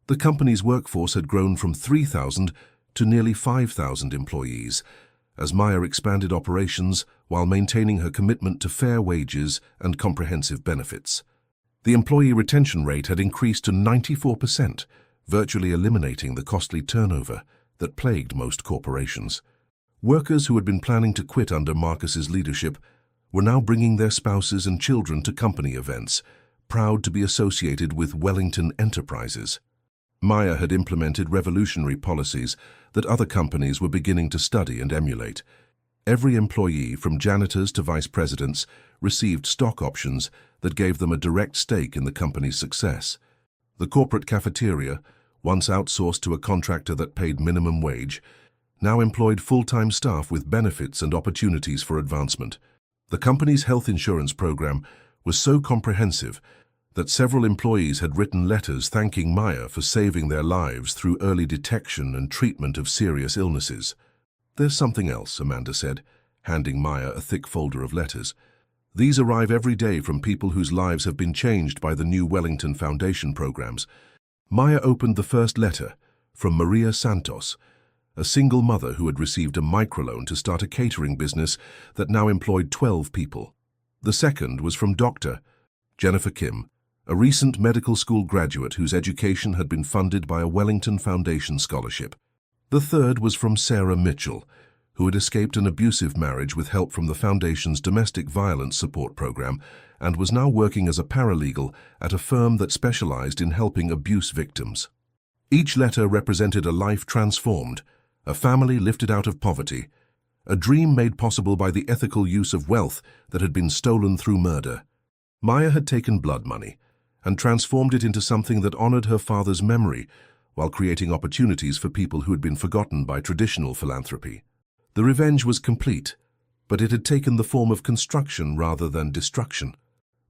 The company's workforce had grown from 3,000 to nearly 5,000 employees, as Maya expanded operations while maintaining her commitment to fair wages and comprehensive benefits. The employee retention rate had increased to 94%, virtually eliminating the costly turnover that plagued most corporations. Workers who had been planning to quit under Marcus's leadership were now bringing their spouses and children to company events, proud to be associated with Wellington Enterprises. Maya had implemented revolutionary policies that other companies were beginning to study and emulate. Every employee, from janitors to vice presidents, received stock options that gave them a direct stake in the company's success. The corporate cafeteria, once outsourced to a contractor that paid minimum wage, now employed full-time staff with benefits and opportunities for advancement. The company's health insurance program was so comprehensive that several employees had written letters thanking Maya for saving their lives through early detection and treatment of serious illnesses. "There's something else," Amanda said, handing Maya a thick folder of letters. "These arrive every day from people whose lives have been changed by the new Wellington Foundation programs." Maya opened the first letter, from Maria Santos, a single mother who had received a microloan to start a catering business that now employed 12 people. The second was from Dr. Jennifer Kim, a recent medical school graduate whose education had been funded by a Wellington Foundation scholarship. The third was from Sarah Mitchell, who had escaped an abusive marriage with help from the Foundation's domestic violence support program and was now working as a paralegal at a firm that specialized in helping abuse victims. Each letter represented a life transformed, a family lifted out of poverty, a dream made possible by the ethical use of wealth that had been stolen through murder. Maya had taken blood money and transformed it into something that honored her father's memory while creating opportunities for people who had been forgotten by traditional philanthropy. The revenge was complete, but it had taken the form of construction rather than destruction.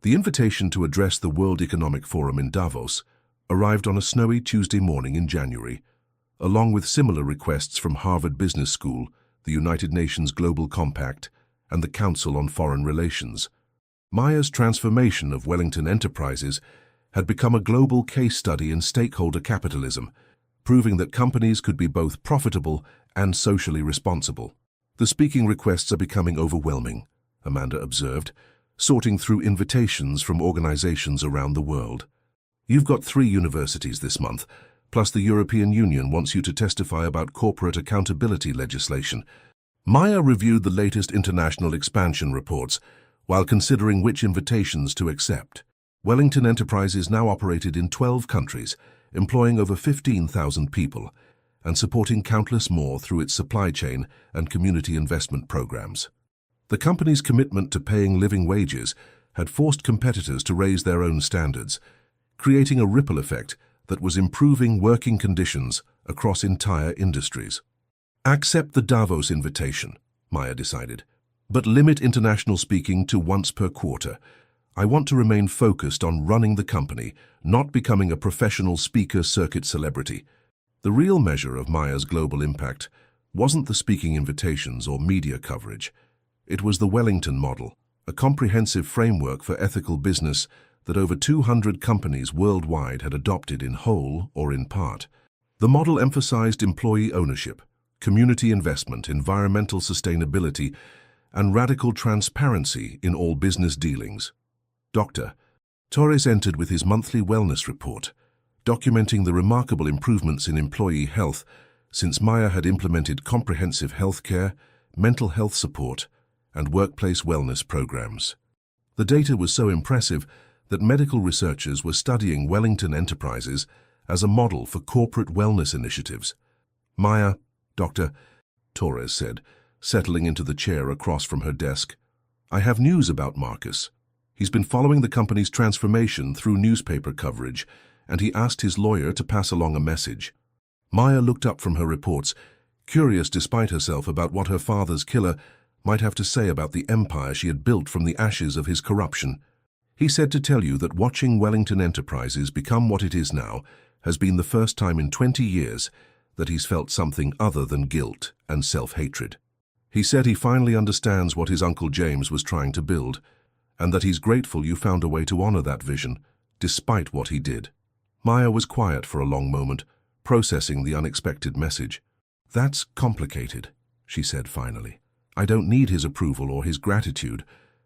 The invitation to address the World Economic Forum in Davos arrived on a snowy Tuesday morning in January, along with similar requests from Harvard Business School, the United Nations Global Compact, and the Council on Foreign Relations. Maya's transformation of Wellington Enterprises had become a global case study in stakeholder capitalism, proving that companies could be both profitable and socially responsible. "The speaking requests are becoming overwhelming," Amanda observed, sorting through invitations from organizations around the world. "You've got 3 universities this month, plus the European Union wants you to testify about corporate accountability legislation." Maya reviewed the latest international expansion reports, while considering which invitations to accept. Wellington Enterprises now operated in 12 countries, employing over 15,000 people, and supporting countless more through its supply chain and community investment programs. The company's commitment to paying living wages had forced competitors to raise their own standards, creating a ripple effect that was improving working conditions across entire industries. Accept the Davos invitation, Maya decided, but limit international speaking to once per quarter. I want to remain focused on running the company, not becoming a professional speaker circuit celebrity. The real measure of Maya's global impact wasn't the speaking invitations or media coverage. It was the Wellington model, a comprehensive framework for ethical business that over 200 companies worldwide had adopted in whole or in part. The model emphasized employee ownership, community investment, environmental sustainability, and radical transparency in all business dealings. Dr. Torres entered with his monthly wellness report, documenting the remarkable improvements in employee health since Maya had implemented comprehensive healthcare, mental health support, and workplace wellness programs. The data was so impressive that medical researchers were studying Wellington Enterprises as a model for corporate wellness initiatives. Maya, Dr. Torres said, settling into the chair across from her desk. I have news about Marcus. He's been following the company's transformation through newspaper coverage, and he asked his lawyer to pass along a message. Maya looked up from her reports, curious despite herself about what her father's killer might have to say about the empire she had built from the ashes of his corruption. He said to tell you that watching Wellington Enterprises become what it is now has been the first time in 20 years that he's felt something other than guilt and self-hatred. He said he finally understands what his Uncle James was trying to build, and that he's grateful you found a way to honor that vision, despite what he did. Maya was quiet for a long moment, processing the unexpected message. That's complicated, she said finally. I don't need his approval or his gratitude,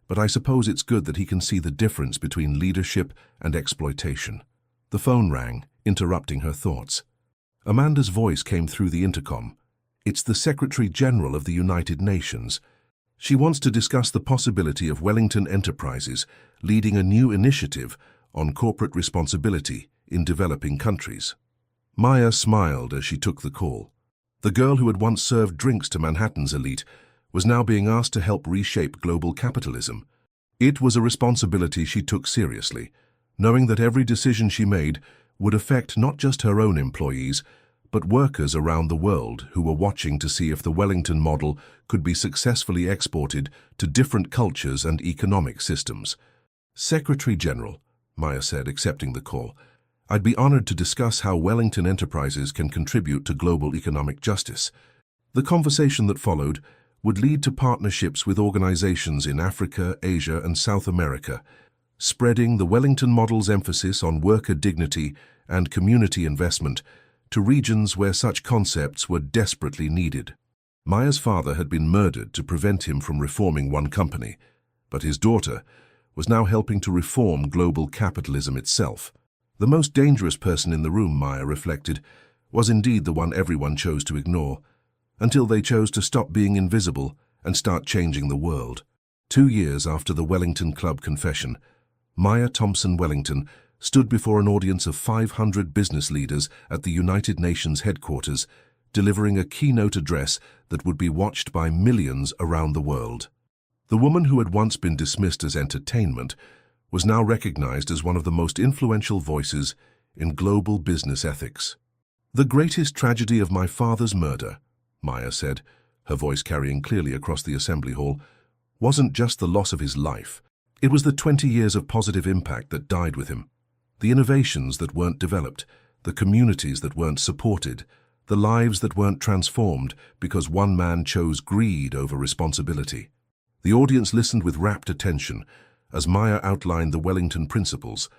but I suppose it's good that he can see the difference between leadership and exploitation. The phone rang, interrupting her thoughts. Amanda's voice came through the intercom. It's the Secretary General of the United Nations. She wants to discuss the possibility of Wellington Enterprises leading a new initiative on corporate responsibility in developing countries. Maya smiled as she took the call. The girl who had once served drinks to Manhattan's elite was now being asked to help reshape global capitalism. It was a responsibility she took seriously, knowing that every decision she made would affect not just her own employees, but workers around the world who were watching to see if the Wellington model could be successfully exported to different cultures and economic systems. Secretary General, Maya said, accepting the call, I'd be honored to discuss how Wellington Enterprises can contribute to global economic justice. The conversation that followed would lead to partnerships with organizations in Africa, Asia, and South America, spreading the Wellington model's emphasis on worker dignity and community investment to regions where such concepts were desperately needed. Maya's father had been murdered to prevent him from reforming one company, but his daughter was now helping to reform global capitalism itself. The most dangerous person in the room, Maya reflected, was indeed the one everyone chose to ignore, until they chose to stop being invisible and start changing the world. 2 years after the Wellington Club confession, Maya Thompson Wellington stood before an audience of 500 business leaders at the United Nations headquarters, delivering a keynote address that would be watched by millions around the world. The woman who had once been dismissed as entertainment was now recognized as one of the most influential voices in global business ethics. The greatest tragedy of my father's murder, Maya said, her voice carrying clearly across the assembly hall, wasn't just the loss of his life. It was the 20 years of positive impact that died with him. The innovations that weren't developed, the communities that weren't supported, the lives that weren't transformed because one man chose greed over responsibility. The audience listened with rapt attention as Maya outlined the Wellington Principles,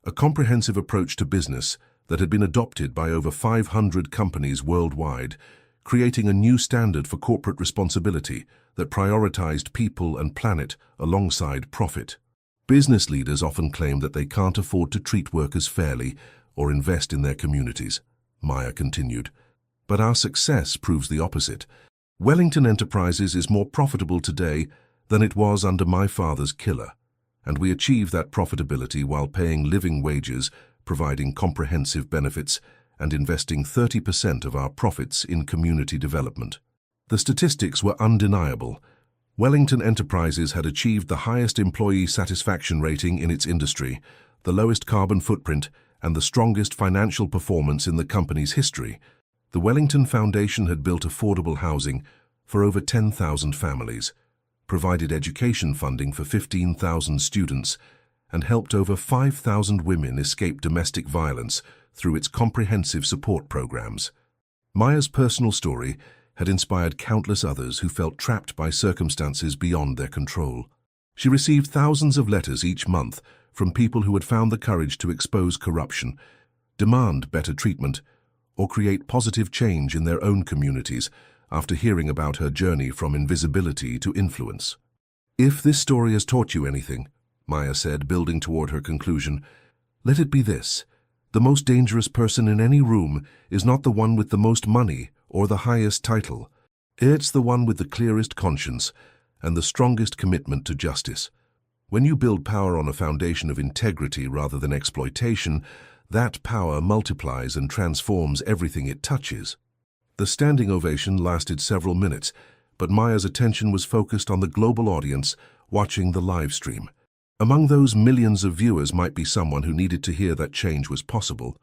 a comprehensive approach to business that had been adopted by over 500 companies worldwide, creating a new standard for corporate responsibility that prioritized people and planet alongside profit. Business leaders often claim that they can't afford to treat workers fairly or invest in their communities, Maya continued. But our success proves the opposite. Wellington Enterprises is more profitable today than it was under my father's killer, and we achieved that profitability while paying living wages, providing comprehensive benefits, and investing 30% of our profits in community development. The statistics were undeniable. Wellington Enterprises had achieved the highest employee satisfaction rating in its industry, the lowest carbon footprint, and the strongest financial performance in the company's history. The Wellington Foundation had built affordable housing for over 10,000 families, provided education funding for 15,000 students, and helped over 5,000 women escape domestic violence through its comprehensive support programs. Maya's personal story had inspired countless others who felt trapped by circumstances beyond their control. She received thousands of letters each month from people who had found the courage to expose corruption, demand better treatment, or create positive change in their own communities after hearing about her journey from invisibility to influence. "If this story has taught you anything," Maya said, building toward her conclusion, "let it be this. The most dangerous person in any room is not the one with the most money or the highest title. It's the one with the clearest conscience and the strongest commitment to justice. When you build power on a foundation of integrity rather than exploitation, that power multiplies and transforms everything it touches." The standing ovation lasted several minutes, but Maya's attention was focused on the global audience watching the live stream. Among those millions of viewers might be someone who needed to hear that change was possible,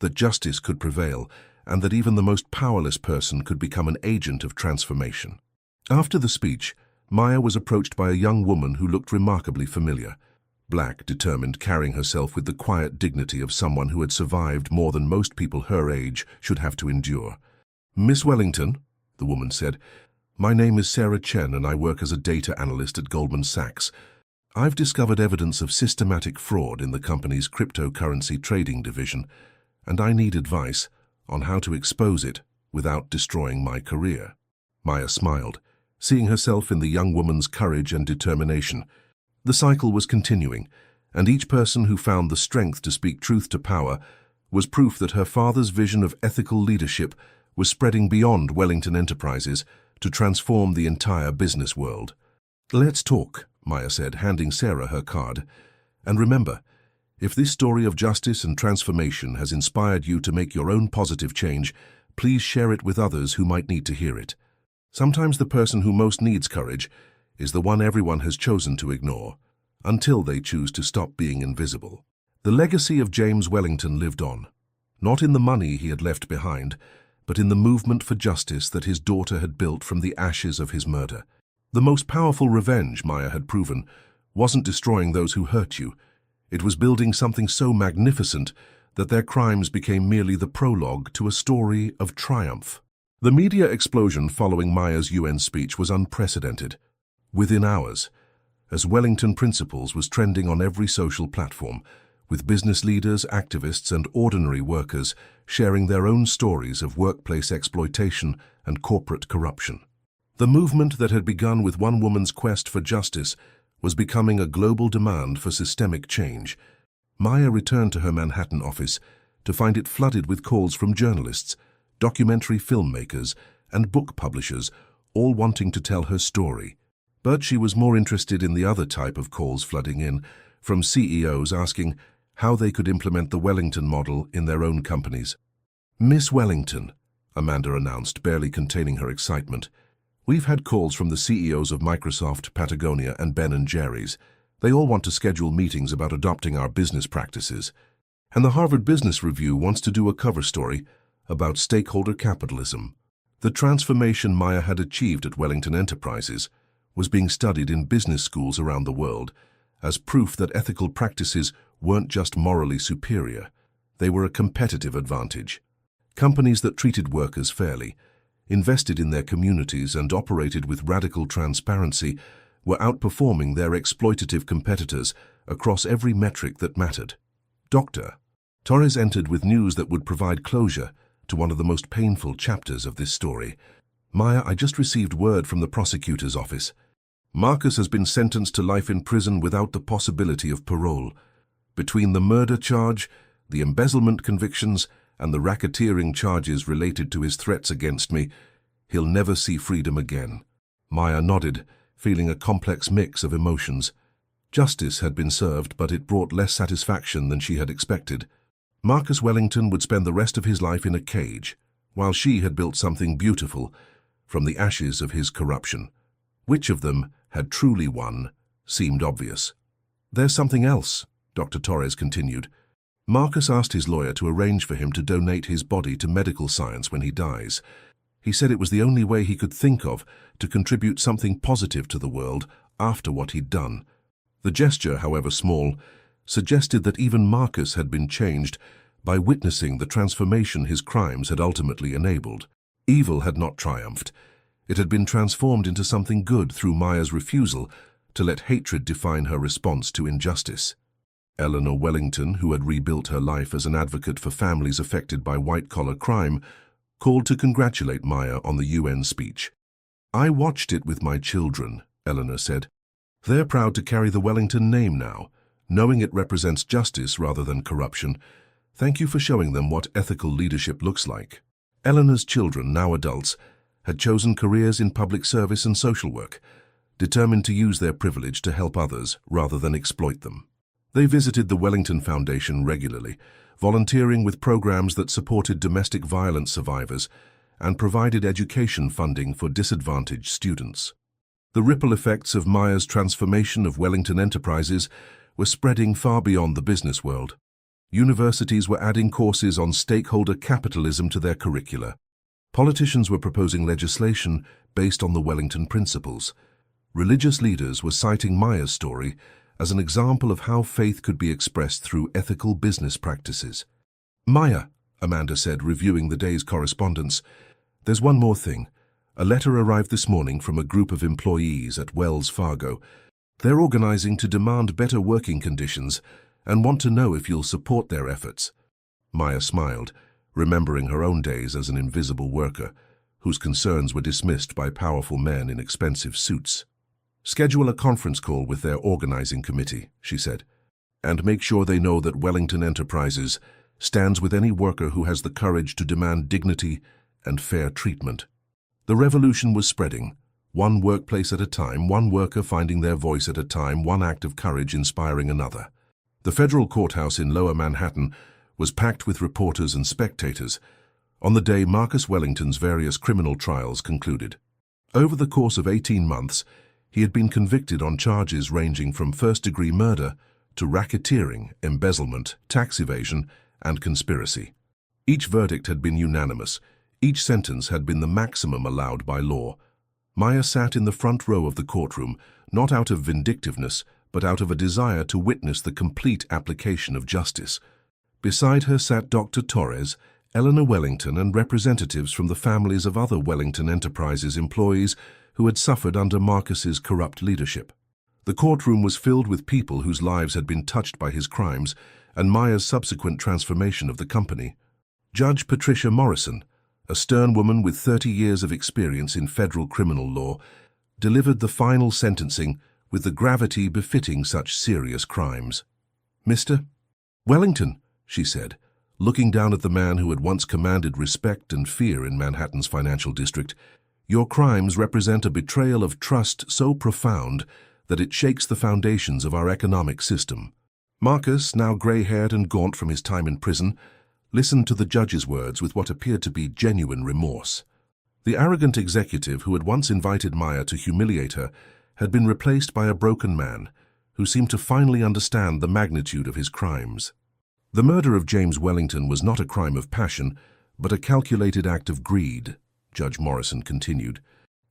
that justice could prevail, and that even the most powerless person could become an agent of transformation. After the speech, Maya was approached by a young woman who looked remarkably familiar. Black, determined, carrying herself with the quiet dignity of someone who had survived more than most people her age should have to endure. "Miss Wellington," the woman said, "my name is Sarah Chen and I work as a data analyst at Goldman Sachs. I've discovered evidence of systematic fraud in the company's cryptocurrency trading division, and I need advice on how to expose it without destroying my career." Maya smiled, seeing herself in the young woman's courage and determination. The cycle was continuing, and each person who found the strength to speak truth to power was proof that her father's vision of ethical leadership was spreading beyond Wellington Enterprises to transform the entire business world. "Let's talk," Maya said, handing Sarah her card. "And remember, if this story of justice and transformation has inspired you to make your own positive change, please share it with others who might need to hear it. Sometimes the person who most needs courage is the one everyone has chosen to ignore, until they choose to stop being invisible." The legacy of James Wellington lived on, not in the money he had left behind, but in the movement for justice that his daughter had built from the ashes of his murder. The most powerful revenge, Maya had proven, wasn't destroying those who hurt you. It was building something so magnificent that their crimes became merely the prologue to a story of triumph. The media explosion following Maya's UN speech was unprecedented. Within hours, as Wellington Principles was trending on every social platform, with business leaders, activists, and ordinary workers sharing their own stories of workplace exploitation and corporate corruption. The movement that had begun with one woman's quest for justice was becoming a global demand for systemic change. Maya returned to her Manhattan office to find it flooded with calls from journalists, documentary filmmakers, and book publishers, all wanting to tell her story. But she was more interested in the other type of calls flooding in, from CEOs asking how they could implement the Wellington model in their own companies. "Miss Wellington," Amanda announced, barely containing her excitement. "We've had calls from the CEOs of Microsoft, Patagonia, and Ben & Jerry's. They all want to schedule meetings about adopting our business practices. And the Harvard Business Review wants to do a cover story about stakeholder capitalism." The transformation Maya had achieved at Wellington Enterprises was being studied in business schools around the world as proof that ethical practices weren't just morally superior, they were a competitive advantage. Companies that treated workers fairly, invested in their communities, and operated with radical transparency were outperforming their exploitative competitors across every metric that mattered. Dr. Torres entered with news that would provide closure to one of the most painful chapters of this story. "Maya, I just received word from the prosecutor's office. Marcus has been sentenced to life in prison without the possibility of parole. Between the murder charge, the embezzlement convictions, and the racketeering charges related to his threats against me, he'll never see freedom again." Maya nodded, feeling a complex mix of emotions. Justice had been served, but it brought less satisfaction than she had expected. Marcus Wellington would spend the rest of his life in a cage, while she had built something beautiful from the ashes of his corruption. Which of them had truly won seemed obvious. "There's something else," Dr. Torres continued. "Marcus asked his lawyer to arrange for him to donate his body to medical science when he dies. He said it was the only way he could think of to contribute something positive to the world after what he'd done." The gesture, however small, suggested that even Marcus had been changed by witnessing the transformation his crimes had ultimately enabled. Evil had not triumphed. It had been transformed into something good through Maya's refusal to let hatred define her response to injustice. Eleanor Wellington, who had rebuilt her life as an advocate for families affected by white-collar crime, called to congratulate Maya on the UN speech. "I watched it with my children," Eleanor said. "They're proud to carry the Wellington name now, knowing it represents justice rather than corruption. Thank you for showing them what ethical leadership looks like." Eleanor's children, now adults, had chosen careers in public service and social work, determined to use their privilege to help others rather than exploit them. They visited the Wellington Foundation regularly, volunteering with programs that supported domestic violence survivors and provided education funding for disadvantaged students. The ripple effects of Maya's transformation of Wellington Enterprises were spreading far beyond the business world. Universities were adding courses on stakeholder capitalism to their curricula. Politicians were proposing legislation based on the Wellington principles. Religious leaders were citing Maya's story as an example of how faith could be expressed through ethical business practices. "Maya," Amanda said, reviewing the day's correspondence, "there's one more thing. A letter arrived this morning from a group of employees at Wells Fargo. They're organizing to demand better working conditions and want to know if you'll support their efforts." Maya smiled, remembering her own days as an invisible worker, whose concerns were dismissed by powerful men in expensive suits. "Schedule a conference call with their organizing committee," she said, "and make sure they know that Wellington Enterprises stands with any worker who has the courage to demand dignity and fair treatment." The revolution was spreading, one workplace at a time, one worker finding their voice at a time, one act of courage inspiring another. The federal courthouse in Lower Manhattan was packed with reporters and spectators on the day Marcus Wellington's various criminal trials concluded. Over the course of 18 months, he had been convicted on charges ranging from first-degree murder to racketeering, embezzlement, tax evasion, and conspiracy. Each verdict had been unanimous. Each sentence had been the maximum allowed by law. Maya sat in the front row of the courtroom, not out of vindictiveness, but out of a desire to witness the complete application of justice. Beside her sat Dr. Torres, Eleanor Wellington, and representatives from the families of other Wellington Enterprises employees who had suffered under Marcus's corrupt leadership. The courtroom was filled with people whose lives had been touched by his crimes and Maya's subsequent transformation of the company. Judge Patricia Morrison, a stern woman with 30 years of experience in federal criminal law, delivered the final sentencing with the gravity befitting such serious crimes. "Mr. Wellington," she said, looking down at the man who had once commanded respect and fear in Manhattan's financial district, "your crimes represent a betrayal of trust so profound that it shakes the foundations of our economic system." Marcus, now gray-haired and gaunt from his time in prison, listened to the judge's words with what appeared to be genuine remorse. The arrogant executive who had once invited Maya to humiliate her had been replaced by a broken man who seemed to finally understand the magnitude of his crimes. The murder of James Wellington was not a crime of passion, but a calculated act of greed, Judge Morrison continued.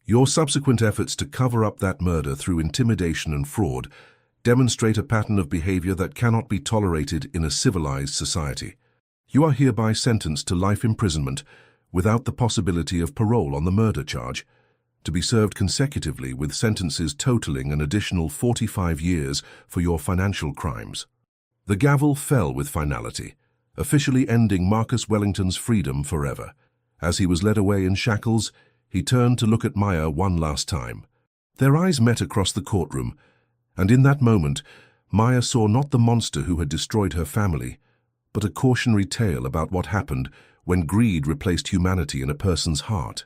Your subsequent efforts to cover up that murder through intimidation and fraud demonstrate a pattern of behavior that cannot be tolerated in a civilized society. You are hereby sentenced to life imprisonment without the possibility of parole on the murder charge, to be served consecutively with sentences totaling an additional 45 years for your financial crimes. The gavel fell with finality, officially ending Marcus Wellington's freedom forever. As he was led away in shackles, he turned to look at Maya one last time. Their eyes met across the courtroom, and in that moment, Maya saw not the monster who had destroyed her family, but a cautionary tale about what happened when greed replaced humanity in a person's heart.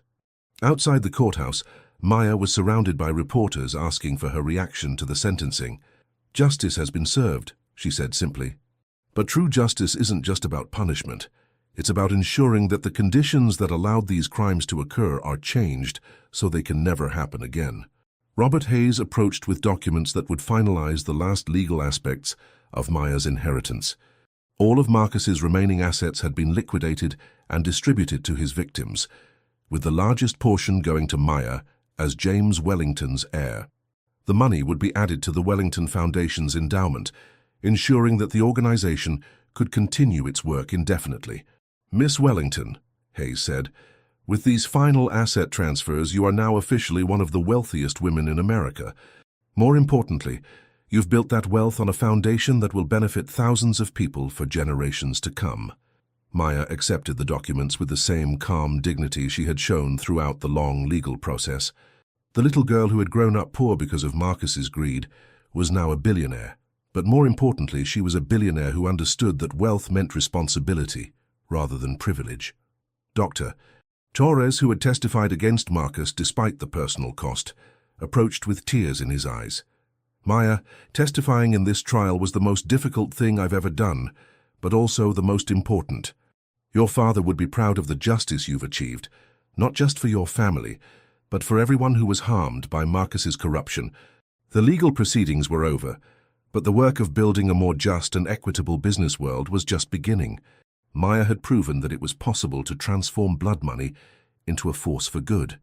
Outside the courthouse, Maya was surrounded by reporters asking for her reaction to the sentencing. "Justice has been served," she said simply. But true justice isn't just about punishment. It's about ensuring that the conditions that allowed these crimes to occur are changed so they can never happen again. Robert Hayes approached with documents that would finalize the last legal aspects of Maya's inheritance. All of Marcus's remaining assets had been liquidated and distributed to his victims, with the largest portion going to Maya as James Wellington's heir. The money would be added to the Wellington Foundation's endowment, ensuring that the organization could continue its work indefinitely. "Miss Wellington," Hayes said, "with these final asset transfers, you are now officially one of the wealthiest women in America. More importantly, you've built that wealth on a foundation that will benefit thousands of people for generations to come." Maya accepted the documents with the same calm dignity she had shown throughout the long legal process. The little girl who had grown up poor because of Marcus's greed was now a billionaire. But more importantly, she was a billionaire who understood that wealth meant responsibility rather than privilege. Dr. Torres, who had testified against Marcus despite the personal cost, approached with tears in his eyes. "Maya, testifying in this trial was the most difficult thing I've ever done, but also the most important. Your father would be proud of the justice you've achieved, not just for your family, but for everyone who was harmed by Marcus's corruption." The legal proceedings were over, but the work of building a more just and equitable business world was just beginning. Maya had proven that it was possible to transform blood money into a force for good,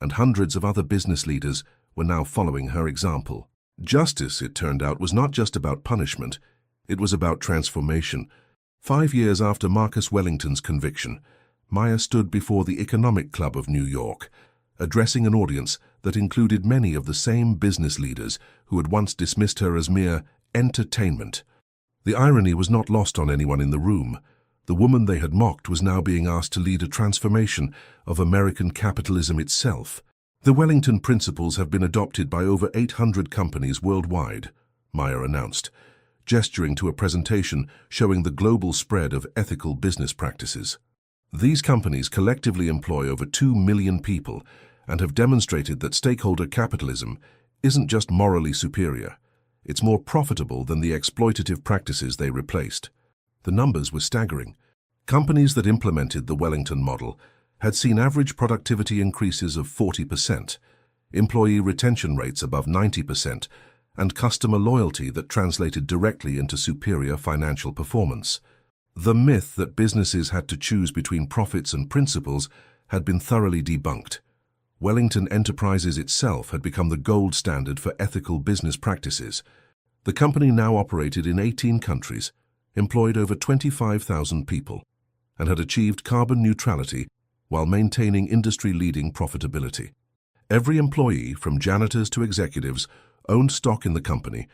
and hundreds of other business leaders were now following her example. Justice, it turned out, was not just about punishment, it was about transformation. 5 years after Marcus Wellington's conviction, Maya stood before the Economic Club of New York, addressing an audience that included many of the same business leaders who had once dismissed her as mere entertainment. The irony was not lost on anyone in the room. The woman they had mocked was now being asked to lead a transformation of American capitalism itself. "The Wellington Principles have been adopted by over 800 companies worldwide," Maya announced, gesturing to a presentation showing the global spread of ethical business practices. "These companies collectively employ over 2 million people and have demonstrated that stakeholder capitalism isn't just morally superior, it's more profitable than the exploitative practices they replaced." The numbers were staggering. Companies that implemented the Wellington model had seen average productivity increases of 40%, employee retention rates above 90%, and customer loyalty that translated directly into superior financial performance. The myth that businesses had to choose between profits and principles had been thoroughly debunked. Wellington Enterprises itself had become the gold standard for ethical business practices. The company now operated in 18 countries, employed over 25,000 people, and had achieved carbon neutrality while maintaining industry-leading profitability. Every employee, from janitors to executives, owned stock in the company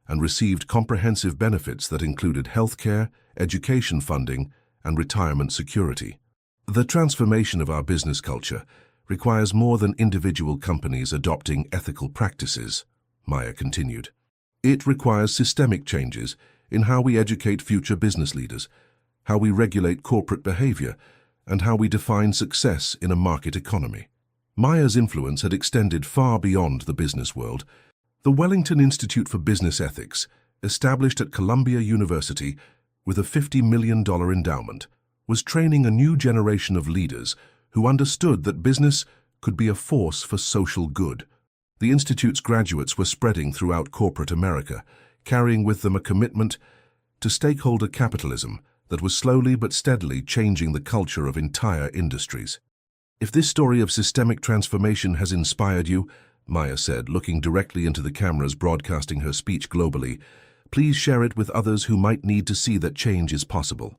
and received comprehensive benefits that included healthcare, education funding, and retirement security. "The transformation of our business culture requires more than individual companies adopting ethical practices," Maya continued. "It requires systemic changes in how we educate future business leaders, how we regulate corporate behavior, and how we define success in a market economy." Maya's influence had extended far beyond the business world. The Wellington Institute for Business Ethics, established at Columbia University with a $50 million endowment, was training a new generation of leaders who understood that business could be a force for social good. The Institute's graduates were spreading throughout corporate America, carrying with them a commitment to stakeholder capitalism that was slowly but steadily changing the culture of entire industries. "If this story of systemic transformation has inspired you," Maya said, looking directly into the cameras broadcasting her speech globally, "please share it with others who might need to see that change is possible.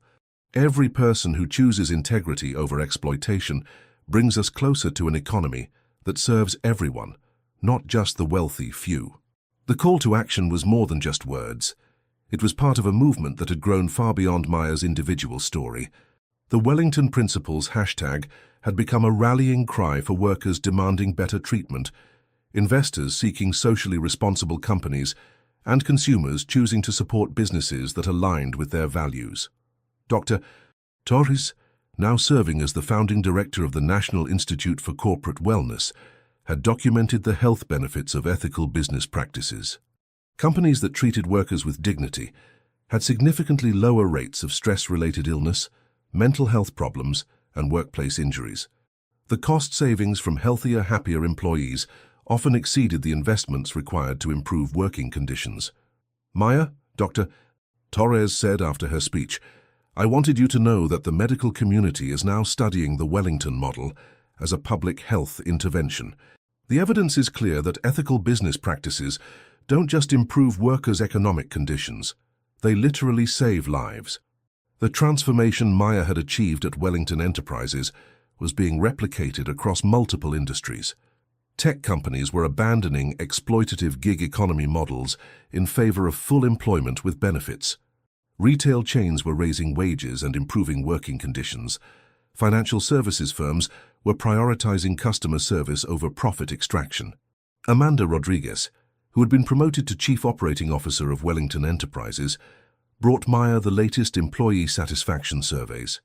Every person who chooses integrity over exploitation brings us closer to an economy that serves everyone, not just the wealthy few." The call to action was more than just words. It was part of a movement that had grown far beyond Maya's individual story. The Wellington Principles hashtag had become a rallying cry for workers demanding better treatment, investors seeking socially responsible companies, and consumers choosing to support businesses that aligned with their values. Dr. Torres, now serving as the founding director of the National Institute for Corporate Wellness, had documented the health benefits of ethical business practices. Companies that treated workers with dignity had significantly lower rates of stress-related illness, mental health problems, and workplace injuries. The cost savings from healthier, happier employees often exceeded the investments required to improve working conditions. Maya, Dr. Torres said after her speech, "I wanted you to know that the medical community is now studying the Wellington model as a public health intervention. The evidence is clear that ethical business practices don't just improve workers' economic conditions, they literally save lives." The transformation Maya had achieved at Wellington Enterprises was being replicated across multiple industries. Tech companies were abandoning exploitative gig economy models in favor of full employment with benefits. Retail chains were raising wages and improving working conditions. Financial services firms were prioritizing customer service over profit extraction. Amanda Rodriguez, who had been promoted to Chief Operating Officer of Wellington Enterprises, brought Maya the latest employee satisfaction surveys.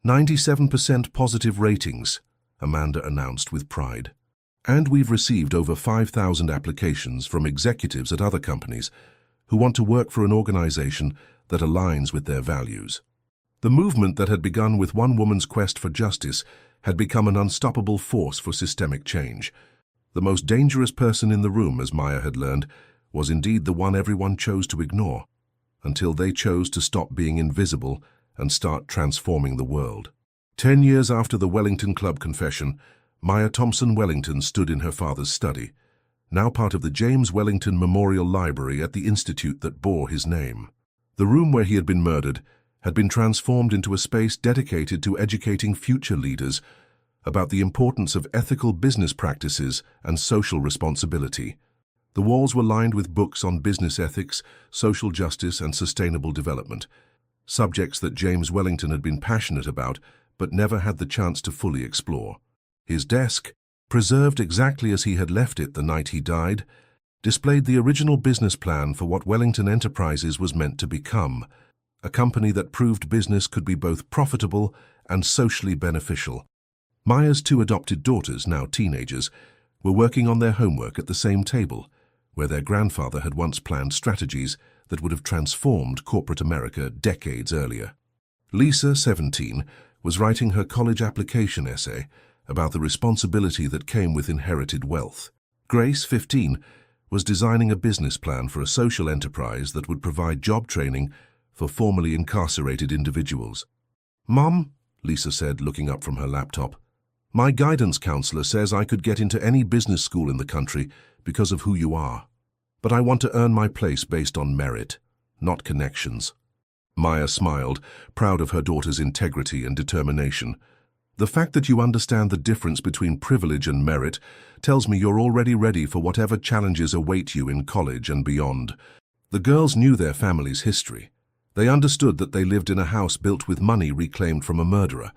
97% positive ratings, Amanda announced with pride. "And we've received over 5,000 applications from executives at other companies who want to work for an organization that aligns with their values." The movement that had begun with one woman's quest for justice had become an unstoppable force for systemic change. The most dangerous person in the room, as Maya had learned, was indeed the one everyone chose to ignore, until they chose to stop being invisible and start transforming the world. 10 years after the Wellington Club confession, Maya Thompson Wellington stood in her father's study, now part of the James Wellington Memorial Library at the institute that bore his name. The room where he had been murdered had been transformed into a space dedicated to educating future leaders about the importance of ethical business practices and social responsibility. The walls were lined with books on business ethics, social justice, and sustainable development, subjects that James Wellington had been passionate about but never had the chance to fully explore. His desk, preserved exactly as he had left it the night he died, displayed the original business plan for what Wellington Enterprises was meant to become, a company that proved business could be both profitable and socially beneficial. Maya's 2 adopted daughters, now teenagers, were working on their homework at the same table, where their grandfather had once planned strategies that would have transformed corporate America decades earlier. Lisa, 17, was writing her college application essay about the responsibility that came with inherited wealth. Grace, 15, was designing a business plan for a social enterprise that would provide job training for formerly incarcerated individuals. "Mom," Lisa said, looking up from her laptop, "my guidance counselor says I could get into any business school in the country because of who you are. But I want to earn my place based on merit, not connections." Maya smiled, proud of her daughter's integrity and determination. "The fact that you understand the difference between privilege and merit tells me you're already ready for whatever challenges await you in college and beyond." The girls knew their family's history. They understood that they lived in a house built with money reclaimed from a murderer,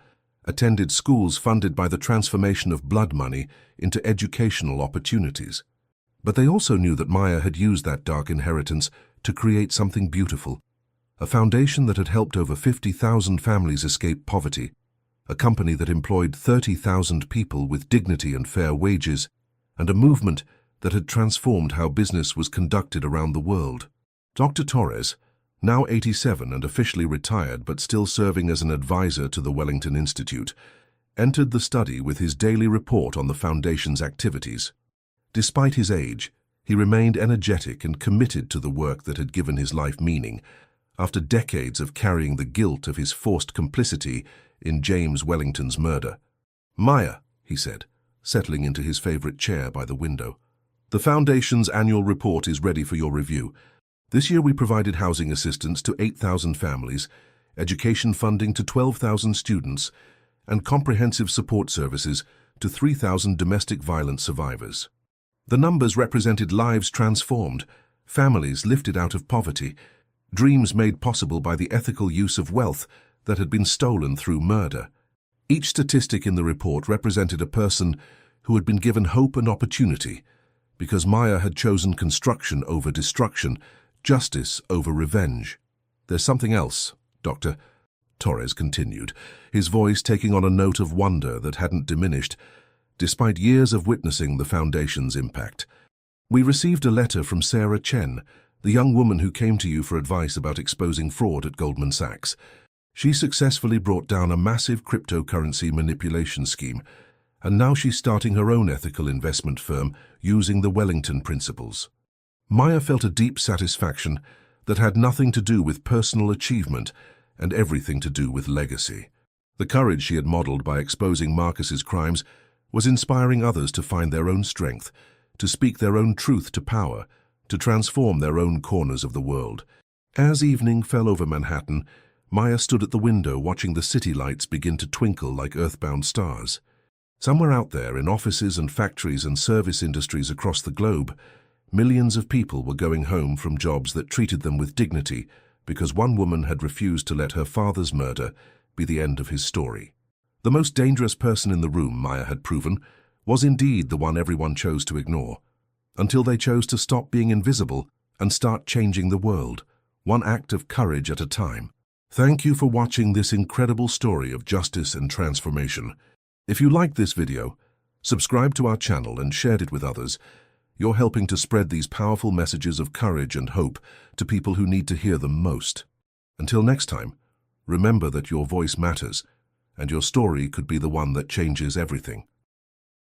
attended schools funded by the transformation of blood money into educational opportunities. But they also knew that Maya had used that dark inheritance to create something beautiful, a foundation that had helped over 50,000 families escape poverty, a company that employed 30,000 people with dignity and fair wages, and a movement that had transformed how business was conducted around the world. Dr. Torres, now 87 and officially retired but still serving as an advisor to the Wellington Institute, entered the study with his daily report on the Foundation's activities. Despite his age, he remained energetic and committed to the work that had given his life meaning, after decades of carrying the guilt of his forced complicity in James Wellington's murder. "Maya," he said, settling into his favorite chair by the window, "the Foundation's annual report is ready for your review. This year we provided housing assistance to 8,000 families, education funding to 12,000 students, and comprehensive support services to 3,000 domestic violence survivors. The numbers represented lives transformed, families lifted out of poverty, dreams made possible by the ethical use of wealth that had been stolen through murder. Each statistic in the report represented a person who had been given hope and opportunity, because Maya had chosen construction over destruction, justice over revenge. There's something else, Dr. Torres continued, his voice taking on a note of wonder that hadn't diminished, despite years of witnessing the foundation's impact. We received a letter from Sarah Chen, the young woman who came to you for advice about exposing fraud at Goldman Sachs. She successfully brought down a massive cryptocurrency manipulation scheme, and now she's starting her own ethical investment firm using the Wellington principles. Maya felt a deep satisfaction that had nothing to do with personal achievement and everything to do with legacy. The courage she had modeled by exposing Marcus's crimes was inspiring others to find their own strength, to speak their own truth to power, to transform their own corners of the world. As evening fell over Manhattan, Maya stood at the window watching the city lights begin to twinkle like earthbound stars. Somewhere out there, in offices and factories and service industries across the globe, millions of people were going home from jobs that treated them with dignity because one woman had refused to let her father's murder be the end of his story. The most dangerous person in the room, Maya had proven, was indeed the one everyone chose to ignore, until they chose to stop being invisible and start changing the world, one act of courage at a time. Thank you for watching this incredible story of justice and transformation. If you liked this video, subscribe to our channel and shared it with others. You're helping to spread these powerful messages of courage and hope to people who need to hear them most. Until next time, remember that your voice matters, and your story could be the one that changes everything.